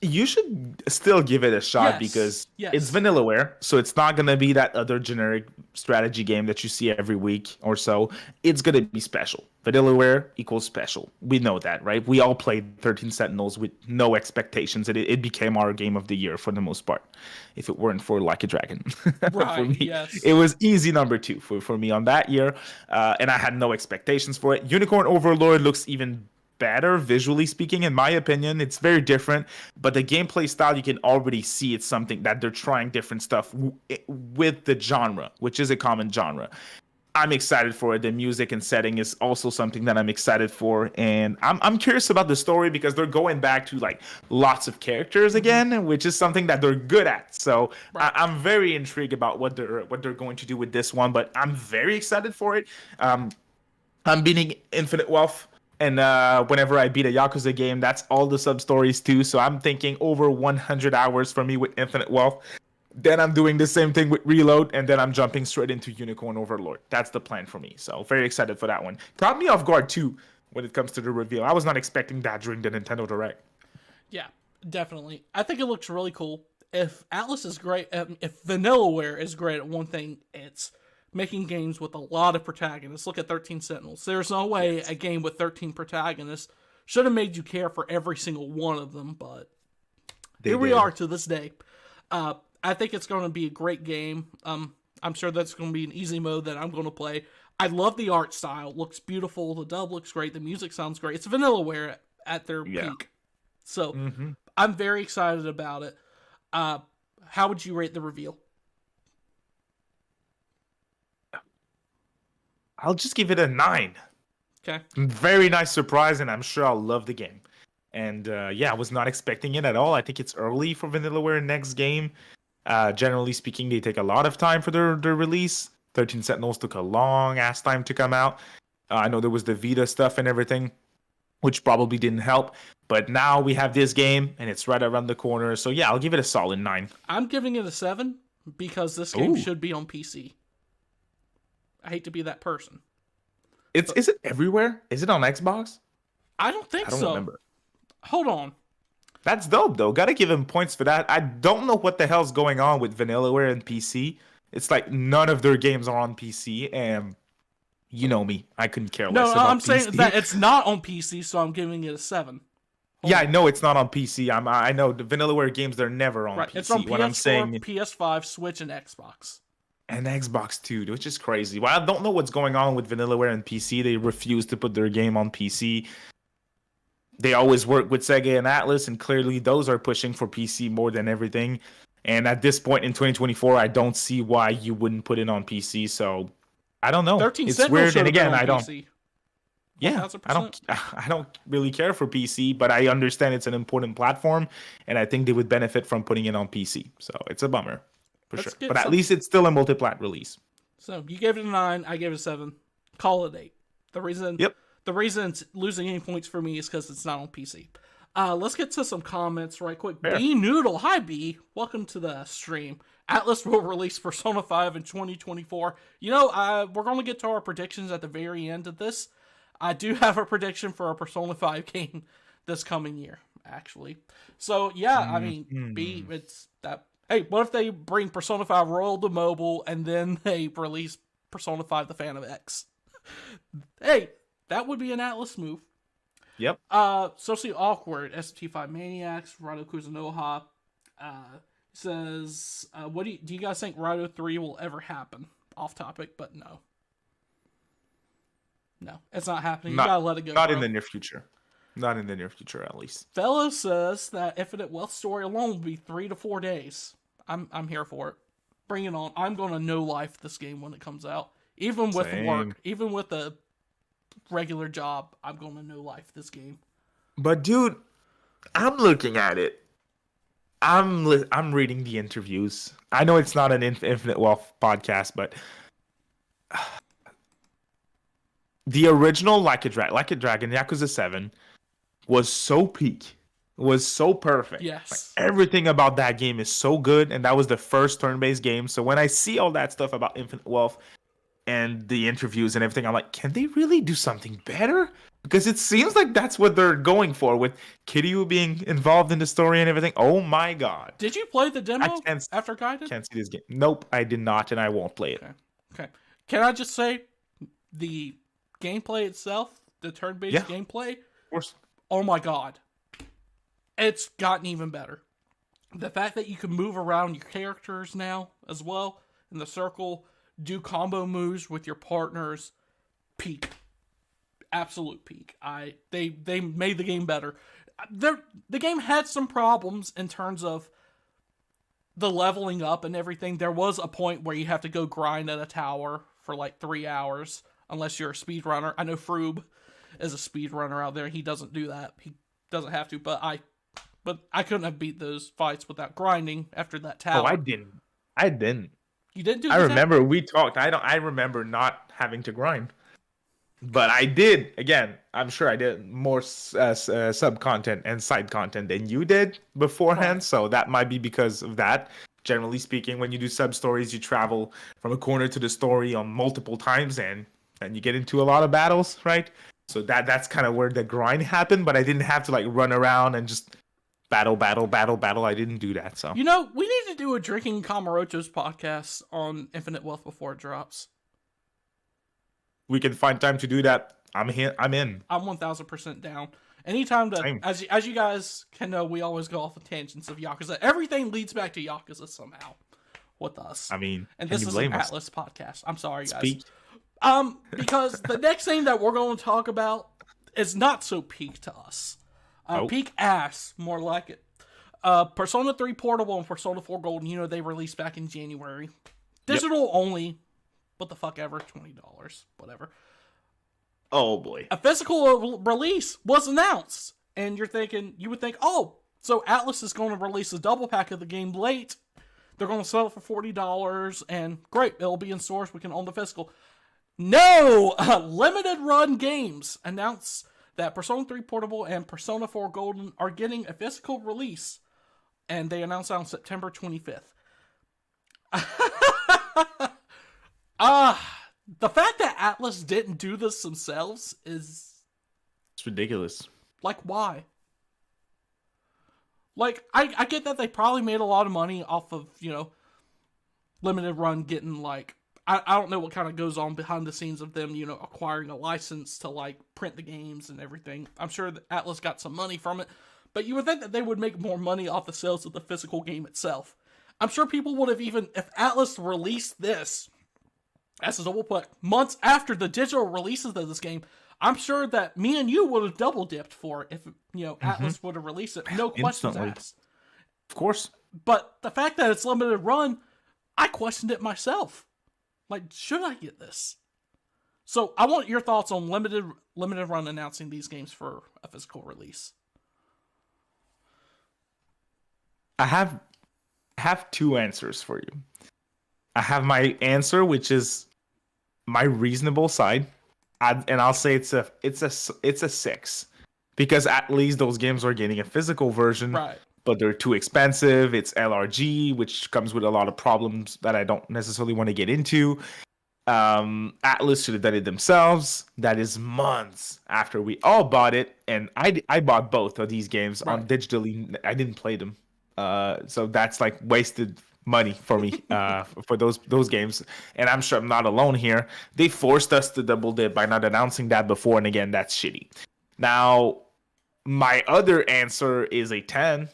You should still give it a shot because it's Vanillaware, so it's not going to be that other generic strategy game that you see every week or so. It's going to be special. Vanillaware equals special. We know that, right? We all played 13 Sentinels with no expectations, and it became our game of the year for the most part, if it weren't for Like a Dragon. Right, for me, yes. It was easy number 2 for me on that year, and I had no expectations for it. Unicorn Overlord looks even better visually speaking, in my opinion. It's very different, but the gameplay style, you can already see it's something that they're trying different stuff with the genre, which is a common genre. I'm excited for it. The music and setting is also something that I'm excited for, and I'm curious about the story because they're going back to like lots of characters again, which is something that they're good at. So Right. I'm very intrigued about what they're going to do with this one, but I'm very excited for it. I'm beating Infinite Wealth, and whenever I beat a Yakuza game, that's all the sub stories too. So I'm thinking over 100 hours for me with Infinite Wealth. Then I'm doing the same thing with Reload, and then I'm jumping straight into Unicorn Overlord. That's the plan for me. So very excited for that one. Caught me off guard too when it comes to the reveal. I was not expecting that during the Nintendo Direct. Yeah, definitely. I think it looks really cool. If Atlus is great, if Vanillaware is great at one thing, it's making games with a lot of protagonists. Look at 13 Sentinels. There's no way a game with 13 protagonists should have made you care for every single one of them, but here we are to this day. I think it's going to be a great game. I'm sure that's going to be an easy mode that I'm going to play. I love the art style. It looks beautiful. The dub looks great. The music sounds great. It's Vanillaware at their peak. So I'm very excited about it. How would you rate the reveal? I'll just give it a 9. Okay. Very nice surprise, and I'm sure I'll love the game. And I was not expecting it at all. I think it's early for Vanillaware next game. Generally speaking, they take a lot of time for their release. 13 Sentinels took a long ass time to come out. I know there was the Vita stuff and everything, which probably didn't help. But now we have this game, and it's right around the corner. So yeah, I'll give it a solid 9. I'm giving it a 7 because this game should be on PC. I hate to be that person. Is it everywhere? Is it on Xbox? I don't think so. I don't remember. Hold on. That's dope, though. Gotta give him points for that. I don't know what the hell's going on with Vanillaware and PC. It's like none of their games are on PC, and you know me. I couldn't care less about I'm PC. saying that it's not on PC, so I'm giving it a 7. I know it's not on PC. I know the Vanillaware games, they're never on PC. It's on PS4, what I'm saying, PS5, Switch, and Xbox. And Xbox too, which is crazy. Well, I don't know what's going on with Vanillaware and PC. They refuse to put their game on PC. They always work with Sega and ATLUS, and clearly those are pushing for PC more than everything. And at this point in 2024, I don't see why you wouldn't put it on PC. So I don't know. 13 it's Sentinel weird, and again, I don't. PC. Yeah, 1000%. I don't really care for PC, but I understand it's an important platform, and I think they would benefit from putting it on PC. So it's a bummer. For Let's sure. But at least it's still a multi-plat release. So you gave it a 9, I gave it a 7. Call it 8. The reason it's losing any points for me is because it's not on PC. Let's get to some comments right quick. Fair. B Noodle, hi B, welcome to the stream. ATLUS will release Persona 5 in 2024. You know, we're going to get to our predictions at the very end of this. I do have a prediction for a Persona 5 game this coming year, actually. So yeah, I mean, B, it's that. Hey, what if they bring Persona 5 Royal to mobile and then they release Persona 5 The Phantom X? Hey, that would be an ATLUS move. Yep. Socially Awkward, ST5 Maniacs, Rado Kuzunoha, says, what do you guys think Rado 3 will ever happen? Off topic, but no. No, it's not happening. You gotta let it go. Not in the near future. Not in the near future, at least. Fellow says that Infinite Wealth story alone will be 3 to 4 days. I'm here for it. Bring it on. I'm gonna no life this game when it comes out. Even with work, even with a regular job, I'm gonna no life this game. But dude, I'm looking at it. I'm reading the interviews. I know it's not an Infinite Wealth podcast, but the original Like a Dragon, Yakuza 7, was so peak. Was so perfect. Yes. Like, everything about that game is so good, and that was the first turn-based game. So when I see all that stuff about Infinite Wealth and the interviews and everything, I'm like, can they really do something better? Because it seems like that's what they're going for with Kiryu being involved in the story and everything. Oh my god. Did you play the demo after Gaiden? Can't see this game. Nope, I did not, and I won't play it. Okay. Can I just say, the gameplay itself, the turn-based gameplay, of course. Oh my god. It's gotten even better. The fact that you can move around your characters now as well in the circle, do combo moves with your partners, peak. absolute peak. They made the game better. The game had some problems in terms of the leveling up and everything. There was a point where you have to go grind at a tower for like 3 hours, unless you're a speedrunner. I know Froob is a speedrunner out there. He doesn't do that. He doesn't have to, but I couldn't have beat those fights without grinding after that tower. Oh, I didn't. You didn't do I that? remember we talked. I remember not having to grind. But I did. Again, I'm sure I did more sub content and side content than you did beforehand. Right. So that might be because of that. Generally speaking, when you do sub stories, you travel from a corner to the story on multiple times, and you get into a lot of battles, right? So that's kind of where the grind happened. But I didn't have to like run around and just battle. I didn't do that. So we need to do a Drinking Camarochos podcast on Infinite Wealth before it drops. We can find time to do that. I'm in. I'm 1000% down. Anytime as you guys can know, we always go off the tangents of Yakuza. Everything leads back to Yakuza somehow with us. I mean, and this is an ATLUS podcast. I'm sorry, guys. Speak. Because the next thing that we're going to talk about is not so peak to us. Peak ass, more like it. Persona 3 Portable and Persona 4 Golden, they released back in January. Digital only. What the fuck ever, $20, whatever. Oh boy. A physical release was announced. And you would think, oh, so ATLUS is going to release a double pack of the game late. They're going to sell it for $40, and great, it'll be in stores, we can own the physical. No! Limited Run Games announced that Persona 3 Portable and Persona 4 Golden are getting a physical release. And they announced on September 25th. The fact that ATLUS didn't do this themselves is... It's ridiculous. Like, why? Like, I get that they probably made a lot of money off of, Limited Run getting, like... I don't know what kind of goes on behind the scenes of them, acquiring a license to, like, print the games and everything. I'm sure that ATLUS got some money from it. But you would think that they would make more money off the sales of the physical game itself. I'm sure people would have even... If ATLUS released this... as a double pack months after the digital releases of this game, I'm sure that me and you would have double dipped for it if ATLUS would have released it. No questions asked. Of course. But the fact that it's limited run, I questioned it myself. Like, should I get this? So I want your thoughts on limited run announcing these games for a physical release. I have two answers for you. I have my answer, which is my reasonable side, and I'll say it's a 6, because at least those games are getting a physical version, right? But they're too expensive. It's LRG, which comes with a lot of problems that I don't necessarily want to get into. ATLUS should have done it themselves. That is months after we all bought it, and I bought both of these games on digitally. I didn't play them, so that's like wasted money for me for those games. And I'm sure I'm not alone here. They forced us to double dip by not announcing that before, and again, that's shitty. Now, my other answer is a 10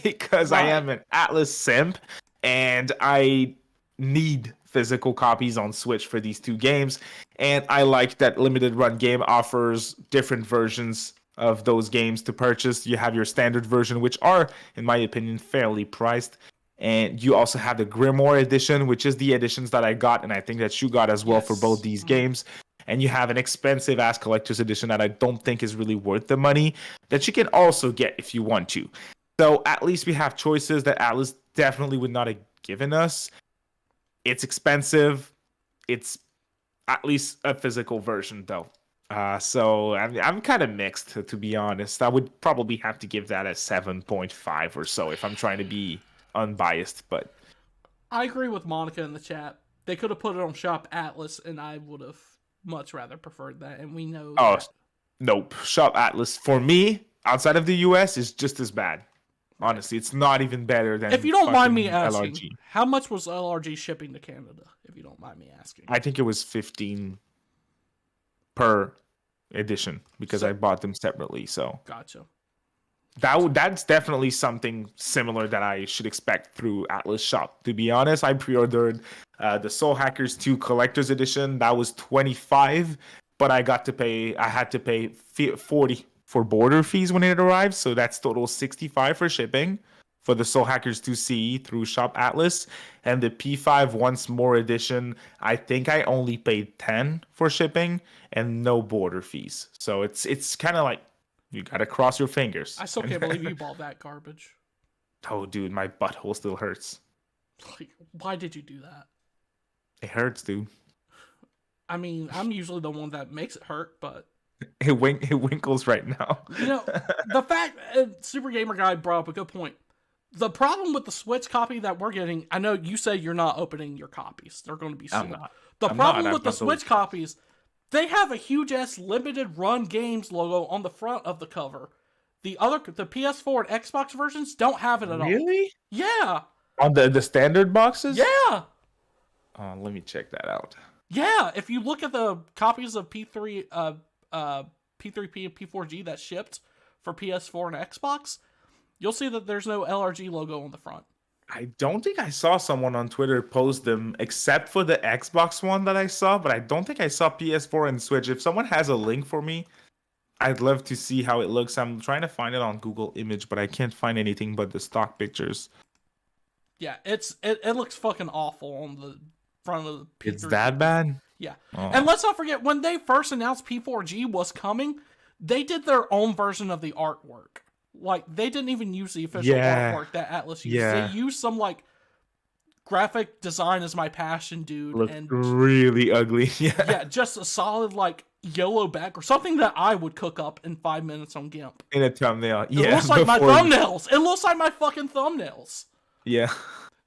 because I am an ATLUS simp and I need physical copies on Switch for these two games, and I like that Limited Run Game offers different versions of those games to purchase. You have your standard version, which are, in my opinion, fairly priced. And you also have the Grimoire edition, which is the editions that I got, and I think that you got as well for both these games. And you have an expensive-ass collector's edition that I don't think is really worth the money, that you can also get if you want to. So at least we have choices that ATLUS definitely would not have given us. It's expensive. It's at least a physical version, though. So I'm kind of mixed, to be honest. I would probably have to give that a 7.5 or so if I'm trying to be unbiased, but I agree with Monica in the chat. They could have put it on Shop ATLUS, and I would have much rather preferred that. And we know. Oh, nope. Shop ATLUS for me outside of the US is just as bad. Honestly, it's not even better than. If you don't mind me asking, LRG. How much was LRG shipping to Canada? If you don't mind me asking, I think it was 15 per edition because I bought them separately. So gotcha. That's definitely something similar that I should expect through ATLUS Shop. To be honest, I pre-ordered the Soul Hackers 2 Collector's Edition. That was $25 but I had to pay 40 for border fees when it arrives, so that's total 65 for shipping for the Soul Hackers 2 CE through Shop Atlas. And the P5 Once More edition, I think I only paid 10 for shipping and no border fees. So it's kind of like you gotta cross your fingers. I still can't believe you bought that garbage. Oh, dude, my butthole still hurts. Like, why did you do that? It hurts, dude. I mean, I'm usually the one that makes it hurt, but It winkles right now. you know, the fact Super Gamer Guy brought up a good point. The problem with the Switch copy that we're getting, I know you said you're not opening your copies. They're going to be sealed. The problem with the Switch copies, they have a huge ass limited run games logo on the front of the cover. The PS4 and Xbox versions don't have it at all. Really? Yeah. On the standard boxes? Yeah. Let me check that out. Yeah. If you look at the copies of P3P and P4G that shipped for PS4 and Xbox, you'll see that there's no LRG logo on the front. I don't think I saw someone on Twitter post them, except for the Xbox one that I saw, but I don't think I saw PS4 and Switch. If someone has a link for me, I'd love to see how it looks. I'm trying to find it on Google Image, but I can't find anything but the stock pictures. Yeah, it looks fucking awful on the front of the P3. It's that bad? Yeah. Oh. And let's not forget, when they first announced P4G was coming, they did their own version of the artwork. Like, they didn't even use the official artwork that Atlus used. Yeah. They used some, like, graphic design is my passion, dude. Looked and really ugly. yeah, just a solid, like, yellow background. Something that I would cook up in 5 minutes on GIMP. In a thumbnail. It looks like my thumbnails. It looks like my fucking thumbnails. Yeah.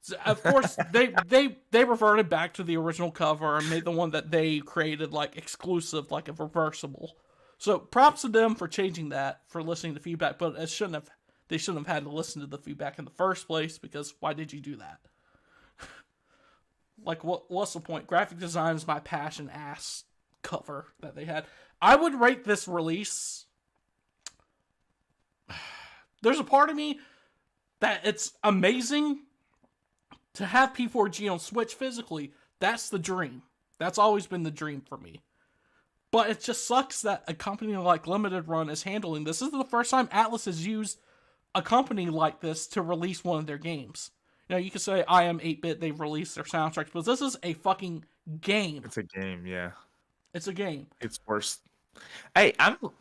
So, of course, they reverted back to the original cover and made the one that they created, like, exclusive, like a reversible. So props to them for changing that, for listening to feedback, but they shouldn't have had to listen to the feedback in the first place, because why did you do that? Like, what's the point? Graphic design is my passion ass cover that they had. I would rate this release. There's a part of me that it's amazing to have P4G on Switch physically. That's the dream. That's always been the dream for me. But it just sucks that a company like Limited Run is handling this. This is the first time Atlus has used a company like this to release one of their games. You know, you could say I Am 8-Bit, they've released their soundtracks, but this is a fucking game. It's a game, yeah. It's a game. It's worse. Hey,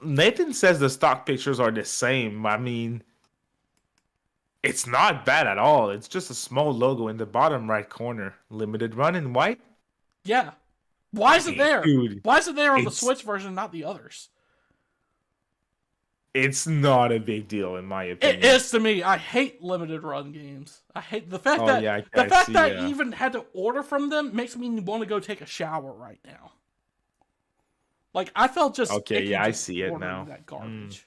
Nathan says the stock pictures are the same. I mean, it's not bad at all. It's just a small logo in the bottom right corner. Limited Run in white? Yeah. Why is it there? Dude, why is it there on the Switch version, not the others? It's not a big deal, in my opinion. It is to me. I hate limited run games. I hate the fact that I even had to order from them makes me want to go take a shower right now. Like, I felt just okay. Yeah, I see it now. That garbage.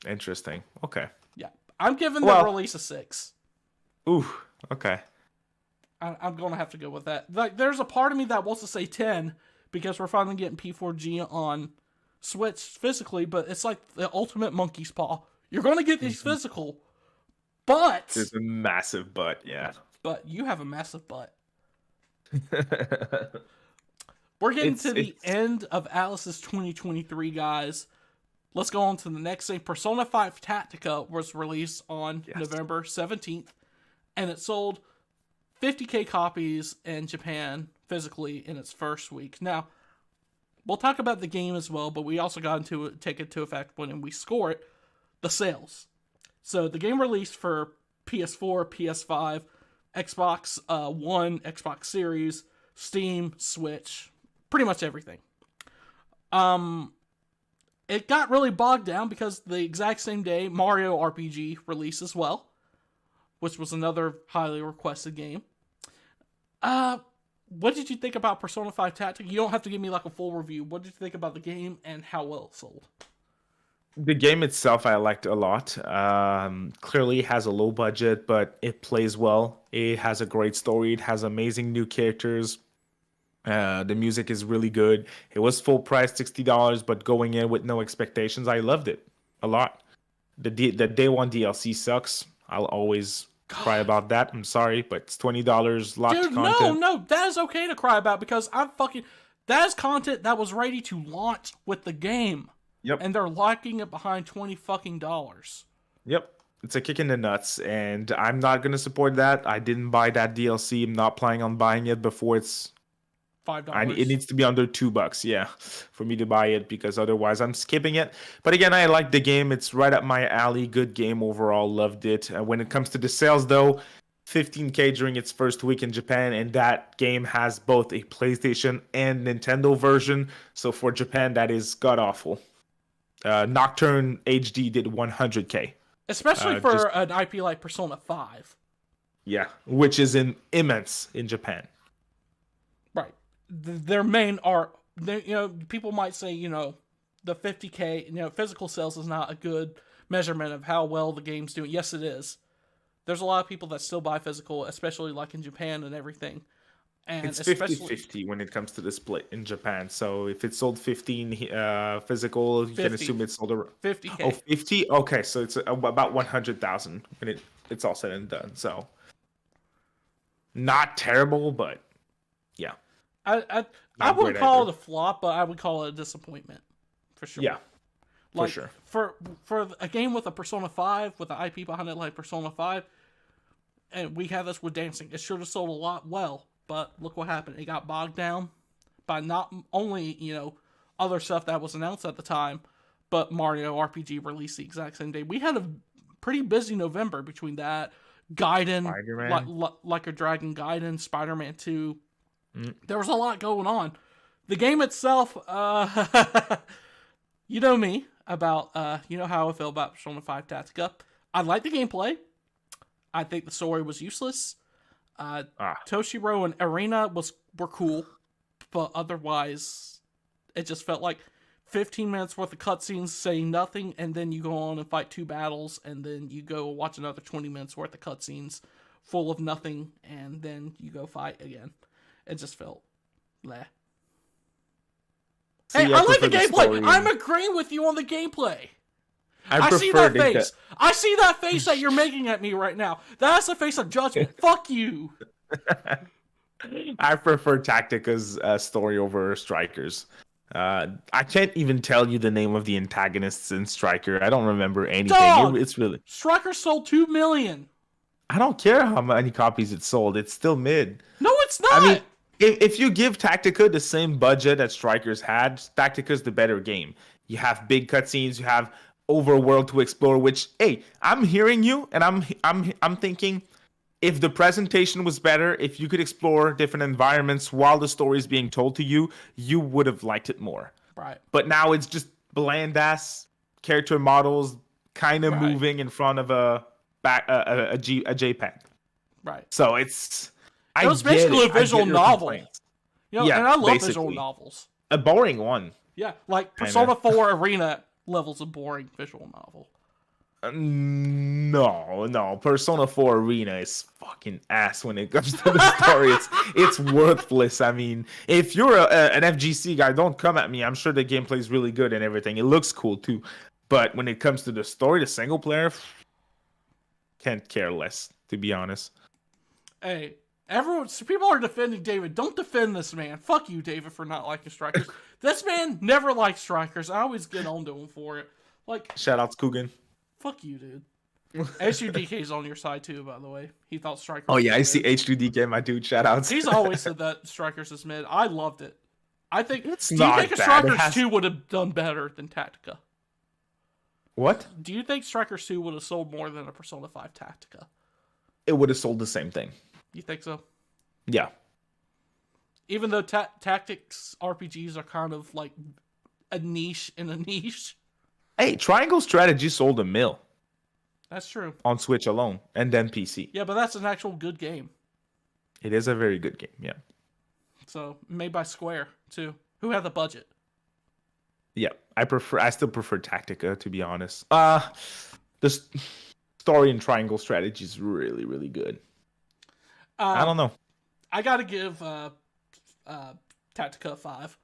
Interesting. Okay. Yeah, I'm giving the release a 6. Ooh. Okay. I'm gonna have to go with that. Like, there's a part of me that wants to say 10 because we're finally getting P4G on Switch physically, but it's like the ultimate monkey's paw. You're gonna get these physical, but there's a massive butt. Yeah. But you have a massive butt. We're getting to the end of Atlus's 2023, guys. Let's go on to the next thing. Persona 5 Tactica was released on November 17th, and it sold 50,000 copies in Japan physically in its first week. Now, we'll talk about the game as well, but we also got into take into effect when we score it, the sales. So the game released for PS4, PS5, Xbox One, Xbox Series, Steam, Switch, pretty much everything. It got really bogged down because the exact same day Mario RPG released as well, which was another highly requested game. What did you think about Persona 5 Tactica? You don't have to give me like a full review. What did you think about the game and how well it sold? The game itself I liked a lot. Clearly it has a low budget, but it plays well. It has a great story. It has amazing new characters. The music is really good. It was full price, $60, but going in with no expectations, I loved it a lot. The day one DLC sucks. I'll always cry about that. I'm sorry, but it's $20, lots of content. No, that is okay to cry about because That is content that was ready to launch with the game. Yep. And they're locking it behind $20 fucking. Yep. It's a kick in the nuts, and I'm not going to support that. I didn't buy that DLC. I'm not planning on buying it before it's $5. It needs to be under $2, yeah, for me to buy it, because otherwise I'm skipping it. But again, I like the game. It's right up my alley. Good game overall. Loved it. When it comes to the sales, though, $15K during its first week in Japan, and that game has both a PlayStation and Nintendo version. So for Japan, that is god awful. Nocturne HD did $100K. Especially for an IP like Persona 5. Yeah, which is immense in Japan. Right. Their main art, people might say, the $50K, physical sales is not a good measurement of how well the game's doing. Yes, it is. There's a lot of people that still buy physical, especially like in Japan and everything. And it's 50-50 when it comes to the split in Japan. So if it's sold 15 physical, you 50. Can assume it's sold around 50K. Oh, 50? Okay, so it's about 100,000 when it's all said and done. So not terrible, but yeah. I wouldn't call it a flop, but I would call it a disappointment for sure. Yeah, like, for sure. For a game with a Persona 5, with an IP behind it like Persona 5, and we have this with dancing, it should have sold a lot well, but look what happened. It got bogged down by not only, other stuff that was announced at the time, but Mario RPG released the exact same day. We had a pretty busy November between that, Gaiden, like a Dragon Gaiden, Spider-Man 2. There was a lot going on. The game itself, you know me about, how I feel about Persona 5 Tactica. I like the gameplay. I think the story was useless. Toshiro and Arena were cool, but otherwise, it just felt like 15 minutes worth of cutscenes saying nothing, and then you go on and fight 2 battles, and then you go watch another 20 minutes worth of cutscenes full of nothing, and then you go fight again. It just felt bleh. Hey, I like the gameplay. I'm agreeing with you on the gameplay. I see that face. I see that face that you're making at me right now. That's a face of judgment. Fuck you. I prefer Tactica's story over Striker's. I can't even tell you the name of the antagonists in Striker. I don't remember anything. It's really... Striker sold 2 million. I don't care how many copies it sold. It's still mid. No, it's not. I mean, if you give Tactica the same budget that Strikers had, Tactica's the better game. You have big cutscenes. You have overworld to explore. Which, hey, I'm hearing you, and I'm thinking, if the presentation was better, if you could explore different environments while the story is being told to you, you would have liked it more. Right. But now it's just bland ass character models kind of moving in front of a JPEG. Right. So it was basically a visual novel. And I love visual novels. A boring one. Yeah, like Persona 4 Arena levels a boring visual novel. No. Persona 4 Arena is fucking ass when it comes to the story. It's worthless. I mean, if you're an FGC guy, don't come at me. I'm sure the gameplay is really good and everything. It looks cool too. But when it comes to the story, the single player, can't care less, to be honest. Hey, people are defending David. Don't defend this man. Fuck you, David, for not liking Strikers. This man never liked Strikers. I always get on to him for it. Shout out to Coogan. Fuck you, dude. H2DK's on your side too, by the way. He thought Strikers. Oh yeah, I see H2DK, my dude. Shout outs. He's always said that Strikers is mid. I loved it. I think. Do you think Strikers 2 would have done better than Tactica? What? Do you think Strikers 2 would have sold more than a Persona 5 Tactica? It would have sold the same thing. You think so? Yeah. Even though tactics RPGs are kind of like a niche in a niche. Hey, Triangle Strategy sold 1 mil. That's true. On Switch alone, and then PC. Yeah, but that's an actual good game. It is a very good game, yeah. So, made by Square, too. Who had the budget? Yeah, I still prefer Tactica, to be honest. The story in Triangle Strategy is really, really good. I don't know. I gotta give Tactica 5.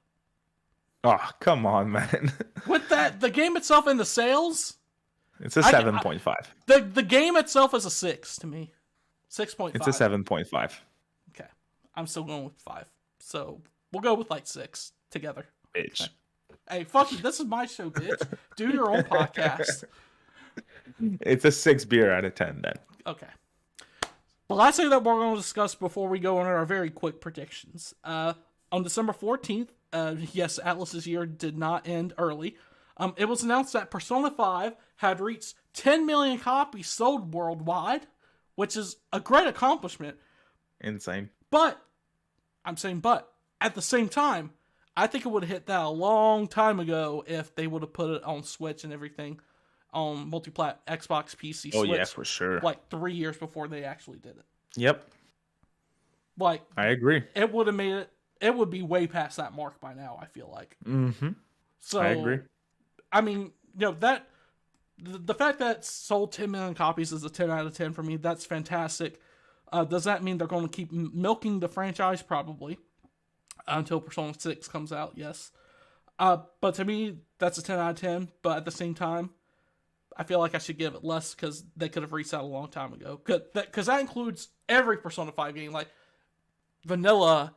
Oh, come on, man. With the game itself and the sales, it's a 7.5. The game itself is a 6 to me. 6.5. It's a 7.5. Okay, I'm still going with 5. So We'll go with like 6 together. Bitch. Hey, fuck you. This is my show, bitch. Do your own podcast. It's a 6 beer out of 10 then. Okay. The last thing that we're going to discuss before we go on our very quick predictions. On December 14th, yes, Atlus's year did not end early. It was announced that Persona 5 had reached 10 million copies sold worldwide, which is a great accomplishment. Insane. But, I'm saying but, at the same time, I think it would have hit that a long time ago if they would have put it on Switch and everything, on multi-plat, Xbox, PC, Switch. Oh yeah, for sure. Like 3 years before they actually did it. Yep. Like, I agree. It would have made it would be way past that mark by now, I feel like. Mm-hmm. So, I agree. I mean, that the fact that it sold 10 million copies is a 10 out of 10 for me. That's fantastic. Does that mean they're going to keep milking the franchise? Probably. Until Persona 6 comes out, yes. But to me, that's a 10 out of 10. But at the same time, I feel like I should give it less because they could have reached out a long time ago. Because that includes every Persona 5 game, like Vanilla,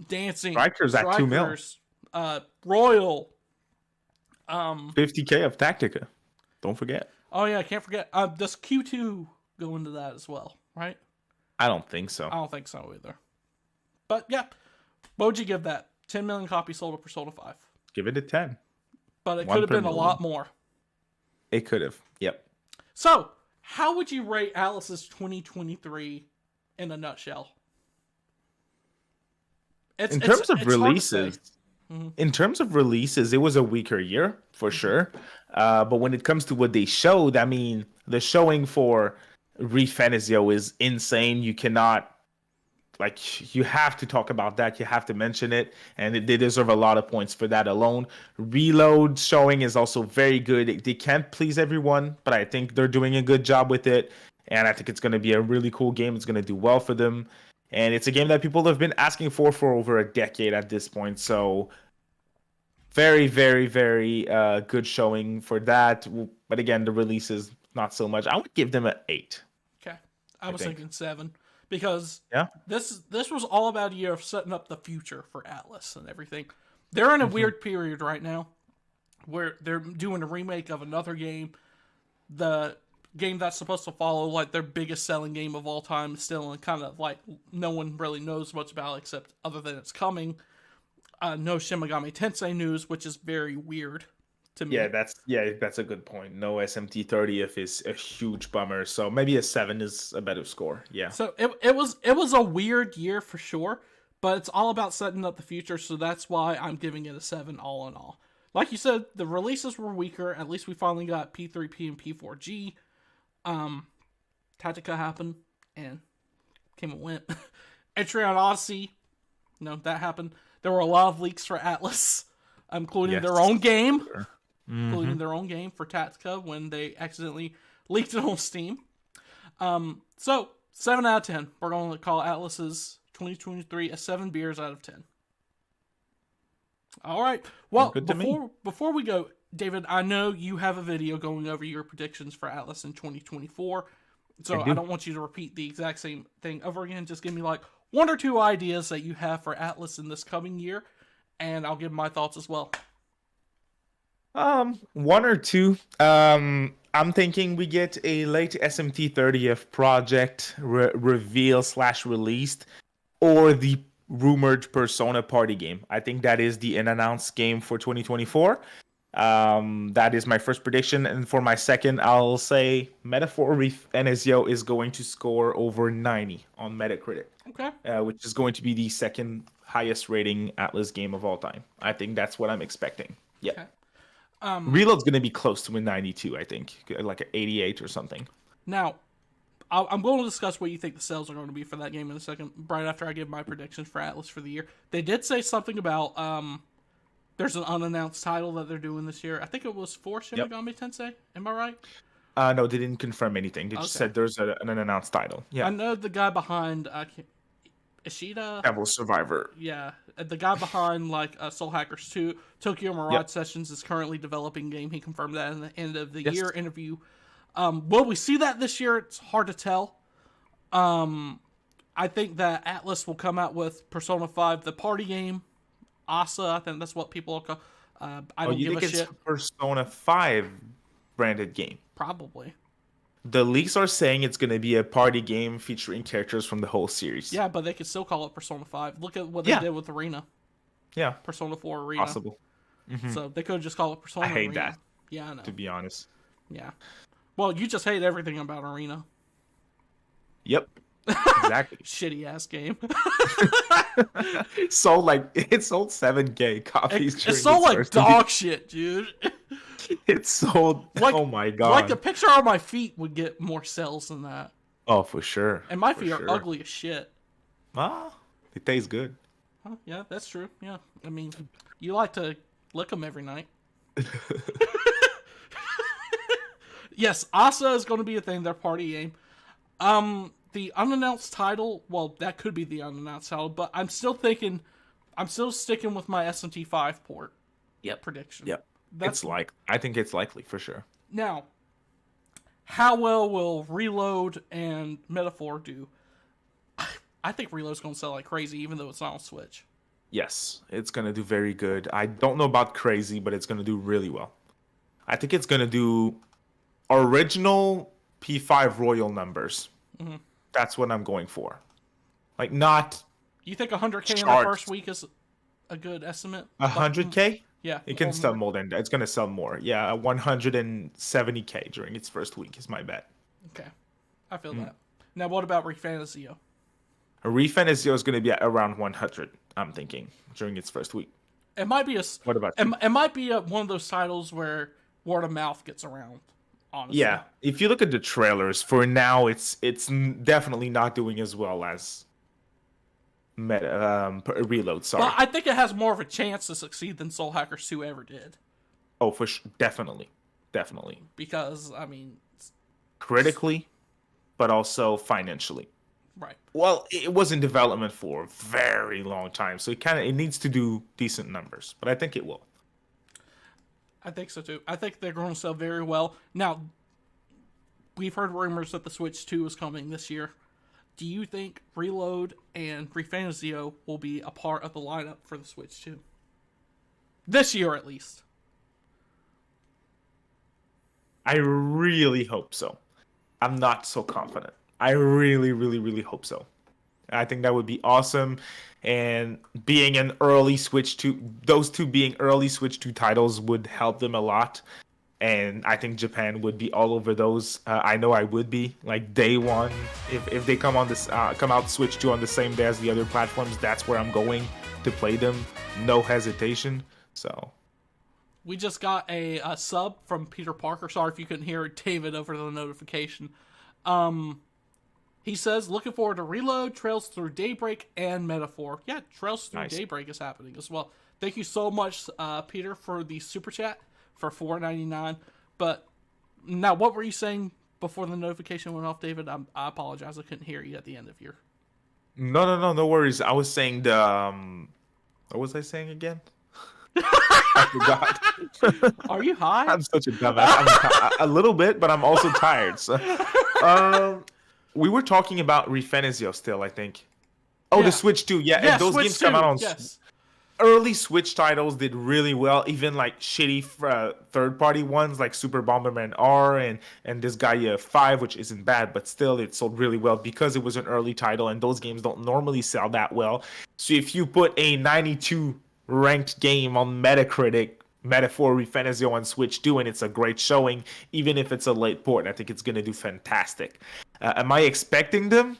Dancing, Strikers at 2 mil. Royal. 50K of Tactica. Don't forget. Oh yeah, I can't forget. Does Q2 go into that as well, right? I don't think so. I don't think so either. But yeah, what would you give that? 10 million copies sold of Persona 5. Give it a 10. But it could have been a lot more. It could have. Yep. So, how would you rate ATLUS's 2023 in a nutshell? In terms of releases, it was a weaker year for sure. But when it comes to what they showed, I mean, the showing for ReFantazio is insane. You cannot, you have to talk about that. You have to mention it, and they deserve a lot of points for that alone. Reload showing is also very good. They can't please everyone, but I think they're doing a good job with it, and I think it's going to be a really cool game. It's going to do well for them. And it's a game that people have been asking for over a decade at this point. So very, very, very good showing for that. But again, the release is not so much. I would give them an 8. Okay. I was thinking 7. Because yeah, this was all about a year of setting up the future for ATLUS and everything. They're in a weird period right now where they're doing a remake of another game. The game that's supposed to follow like their biggest selling game of all time is still in kind of like no one really knows much about it except other than it's coming. No Shin Megami Tensei news, which is very weird to me. Yeah, that's a good point. No SMT30F is a huge bummer. So maybe a 7 is a better score. Yeah. So it was a weird year for sure, but it's all about setting up the future. So that's why I'm giving it a 7 all in all. Like you said, the releases were weaker. At least we finally got P3P and P4G. Tactica happened and came and went. Etrian Odyssey, that happened. There were a lot of leaks for ATLUS, including their own game. Sure. Including their own game for Tactica when they accidentally leaked it on Steam. So 7 out of 10. We're going to call ATLUS's 2023 a 7 beers out of 10. All right. Well, before we go, David, I know you have a video going over your predictions for ATLUS in 2024. So I don't want you to repeat the exact same thing over again. Just give me like 1 or 2 ideas that you have for ATLUS in this coming year, and I'll give my thoughts as well. 1 or 2. I'm thinking we get a late SMT30F project reveal/released, or the rumored Persona party game. I think that is the unannounced game for 2024. That is my first prediction, and for my second, I'll say Metaphor ReFantazio is going to score over 90 on Metacritic. Okay. Which is going to be the second highest rating ATLUS game of all time. I think that's what I'm expecting. Yeah. Okay. Reload's going to be close to a 92, I think, like an 88 or something. Now, I'm going to discuss what you think the sales are going to be for that game in a second, right after I give my predictions for ATLUS for the year. They did say something about there's an unannounced title that they're doing this year. I think it was for Shin Megami Tensei. Am I right? No, they didn't confirm anything. They just said there's an unannounced title. Yeah. I know the guy behind Ishida. Devil Survivor. Yeah. The guy behind Soul Hackers 2, Tokyo Mirage Sessions, is currently developing game. He confirmed that in the end of the year interview. Will we see that this year? It's hard to tell. I think that Atlus will come out with Persona 5, the party game. ASA, I think that's what people will call. I don't you give a think it's shit. Persona 5 branded game? Probably. The leaks are saying it's going to be a party game featuring characters from the whole series. Yeah, but they could still call it Persona 5. Look at what they Yeah. did with Arena. Yeah. Persona 4 Arena. Possible. So they could just call it Persona I hate Arena. that. Yeah, I know. To be honest. Yeah. Well, you just hate everything about Arena. Yep. Exactly. Shitty ass game. It sold 7K copies. It's so like dog shit, dude. It sold. Oh my god. Like the picture on my feet would get more sales than that. Oh, for sure. And my feet are ugly as shit. Ah, it tastes good. Huh, yeah, that's true. Yeah. I mean, you like to lick them every night. Yes, ASA is going to be a thing, their party game. The unannounced title, well, that could be the unannounced title, but I'm still sticking with my SMT5 port. Yep. Prediction. Yep. I think it's likely for sure. Now, how well will Reload and Metaphor do? I think Reload's going to sell like crazy, even though it's not on Switch. Yes, it's going to do very good. I don't know about crazy, but it's going to do really well. I think it's going to do original P5 Royal numbers. Mm-hmm. That's what I'm going for. Like, not... You think 100K in the first week is a good estimate? 100K? Yeah. It can sell more than that. It's going to sell more. Yeah, 170K during its first week is my bet. Okay. I feel that. Now, what about Refantasio? Refantasio is going to be at around 100, I'm thinking, during its first week. It might be What about you? It might be one of those titles where word of mouth gets around. Honestly. Yeah, if you look at the trailers, for now, it's definitely not doing as well as Reload. Sorry, but I think it has more of a chance to succeed than Soul Hackers 2 ever did. Oh, for sure, definitely. Because I mean, critically, but also financially. Right. Well, it was in development for a very long time, so it needs to do decent numbers, but I think it will. I think so too. I think they're going to sell very well. Now, we've heard rumors that the Switch 2 is coming this year. Do you think Reload and Refantasio will be a part of the lineup for the Switch 2? This year, at least. I really hope so. I'm not so confident. I really, really, really hope so. I think that would be awesome. And being an early Switch 2, those two being early Switch 2 titles would help them a lot. And I think Japan would be all over those. I know I would be, like, day one. If they come out Switch 2 on the same day as the other platforms, that's where I'm going to play them. No hesitation. So we just got a sub from Peter Parker. Sorry if you couldn't hear David over the notification. He says, looking forward to Reload, Trails Through Daybreak, and Metaphor. Yeah, Trails Through Daybreak is happening as well. Thank you so much, Peter, for the super chat for $4.99. But now, what were you saying before the notification went off, David? I apologize. I couldn't hear you at the end of your... No worries. I was saying what was I saying again? I forgot. Are you high? I'm such a dumbass. A little bit, but I'm also tired. So, we were talking about Refantasio still, I think. Oh, yeah. The Switch 2. Yeah, and those Switch games 2. come out on... Yes. Early Switch titles did really well, even like shitty third-party ones like Super Bomberman R and Disgaea 5, which isn't bad, but still it sold really well because it was an early title, and those games don't normally sell that well. So if you put a 92 ranked game on Metacritic, Metaphor Refantasio on Switch 2, and it's a great showing, even if it's a late port, I think it's going to do fantastic. Am I expecting them?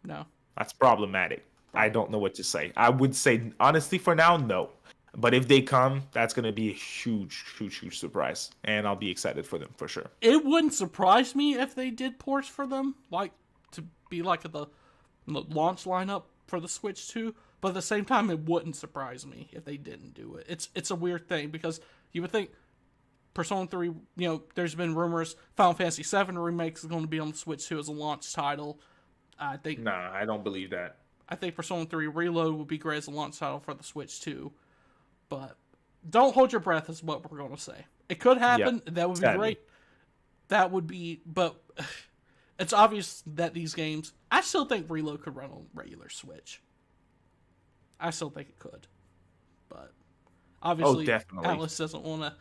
No. That's problematic. I don't know what to say. I would say, honestly, for now, no. But if they come, that's going to be a huge, huge, huge surprise. And I'll be excited for them, for sure. It wouldn't surprise me if they did ports for them, like, to be like the launch lineup for the Switch 2. But at the same time, it wouldn't surprise me if they didn't do it. It's a weird thing, because you would think Persona 3, there's been rumors Final Fantasy 7 Remake is going to be on the Switch 2 as a launch title. I think... Nah, I don't believe that. I think Persona 3 Reload would be great as a launch title for the Switch 2. But don't hold your breath is what we're going to say. It could happen. Yeah, that would be great. That would be... But it's obvious that these games, I still think Reload could run on regular Switch. I still think it could. But obviously, definitely. ATLUS doesn't want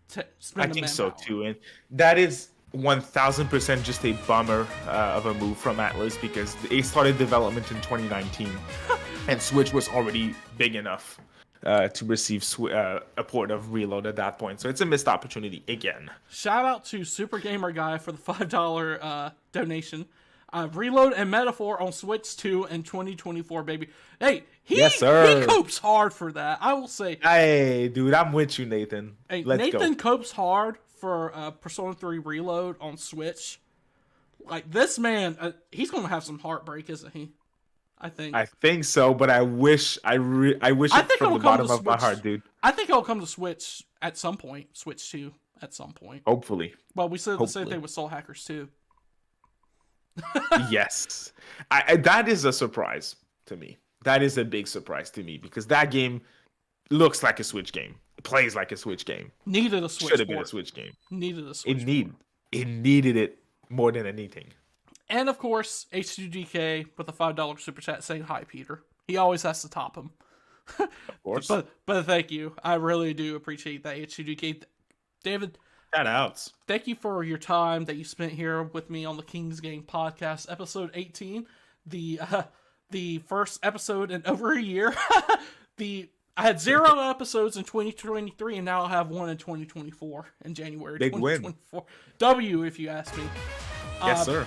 to spend I a think manpower. so too, and that is 1000% just a bummer of a move from ATLUS, because they started development in 2019, and Switch was already big enough to receive a port of Reload at that point. So it's a missed opportunity again. Shout out to Super Gamer Guy for the $5 donation. Reload and Metaphor on Switch 2 in 2024, baby. Hey, Yes, sir. He copes hard for that. I will say. Hey, dude, I'm with you, Nathan. Hey, Let's Nathan go. copes hard for Persona 3 Reload on Switch. Like, this man, he's going to have some heartbreak, isn't he? I think so, but I wish it from the bottom of my heart, dude. I think it'll come to Switch at some point. Switch 2 at some point. Hopefully. Well, we said the same thing with Soul Hackers 2. Yes. That is a surprise to me. That is a big surprise to me, because that game looks like a Switch game. It plays like a Switch game. Needed a Switch. Should have been a Switch game. Needed a Switch. It needed it more than anything. And of course, H2DK with a $5 super chat saying hi, Peter. He always has to top him. Of course. but thank you. I really do appreciate that, H2DK. David, shout-outs. Thank you for your time that you spent here with me on the King's Game podcast, episode 18, the first episode in over a year. I had 0 episodes in 2023, and now I'll have 1 in 2024 in January. Big 2024. win. W, if you ask me. Yes, sir.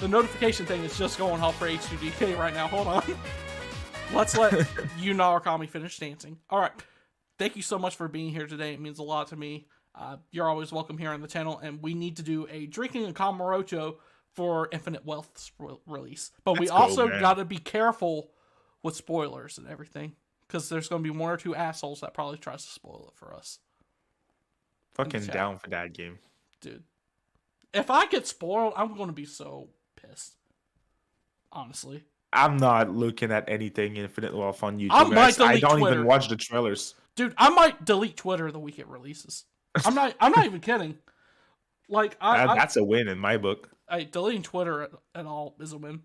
The notification thing is just going off for H2DK right now. Hold on. Let's let Yu Narakami finish dancing. All right. Thank you so much for being here today. It means a lot to me. You're always welcome here on the channel, and we need to do a Drinking a Kamurocho for Infinite Wealth's release. But we also got to be careful with spoilers and everything, because there's going to be 1 or 2 assholes that probably tries to spoil it for us. Fucking down for that game. Dude. If I get spoiled, I'm going to be so pissed. Honestly. I'm not looking at anything Infinite Wealth on YouTube. I don't Twitter. even watch the trailers. Dude, I might delete Twitter the week it releases. I'm not even kidding. Like, that's a win in my book. Deleting Twitter at all is a win.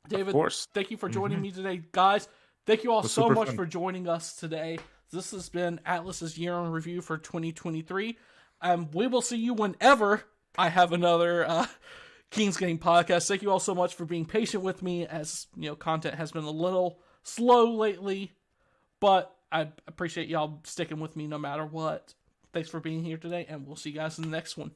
David, of course. Thank you for joining me today. Guys, thank you all so much for joining us today. This has been ATLUS's Year in Review for 2023. We will see you whenever I have another King's Game podcast. Thank you all so much for being patient with me, as content has been a little slow lately, but I appreciate y'all sticking with me no matter what. Thanks for being here today, and we'll see you guys in the next one.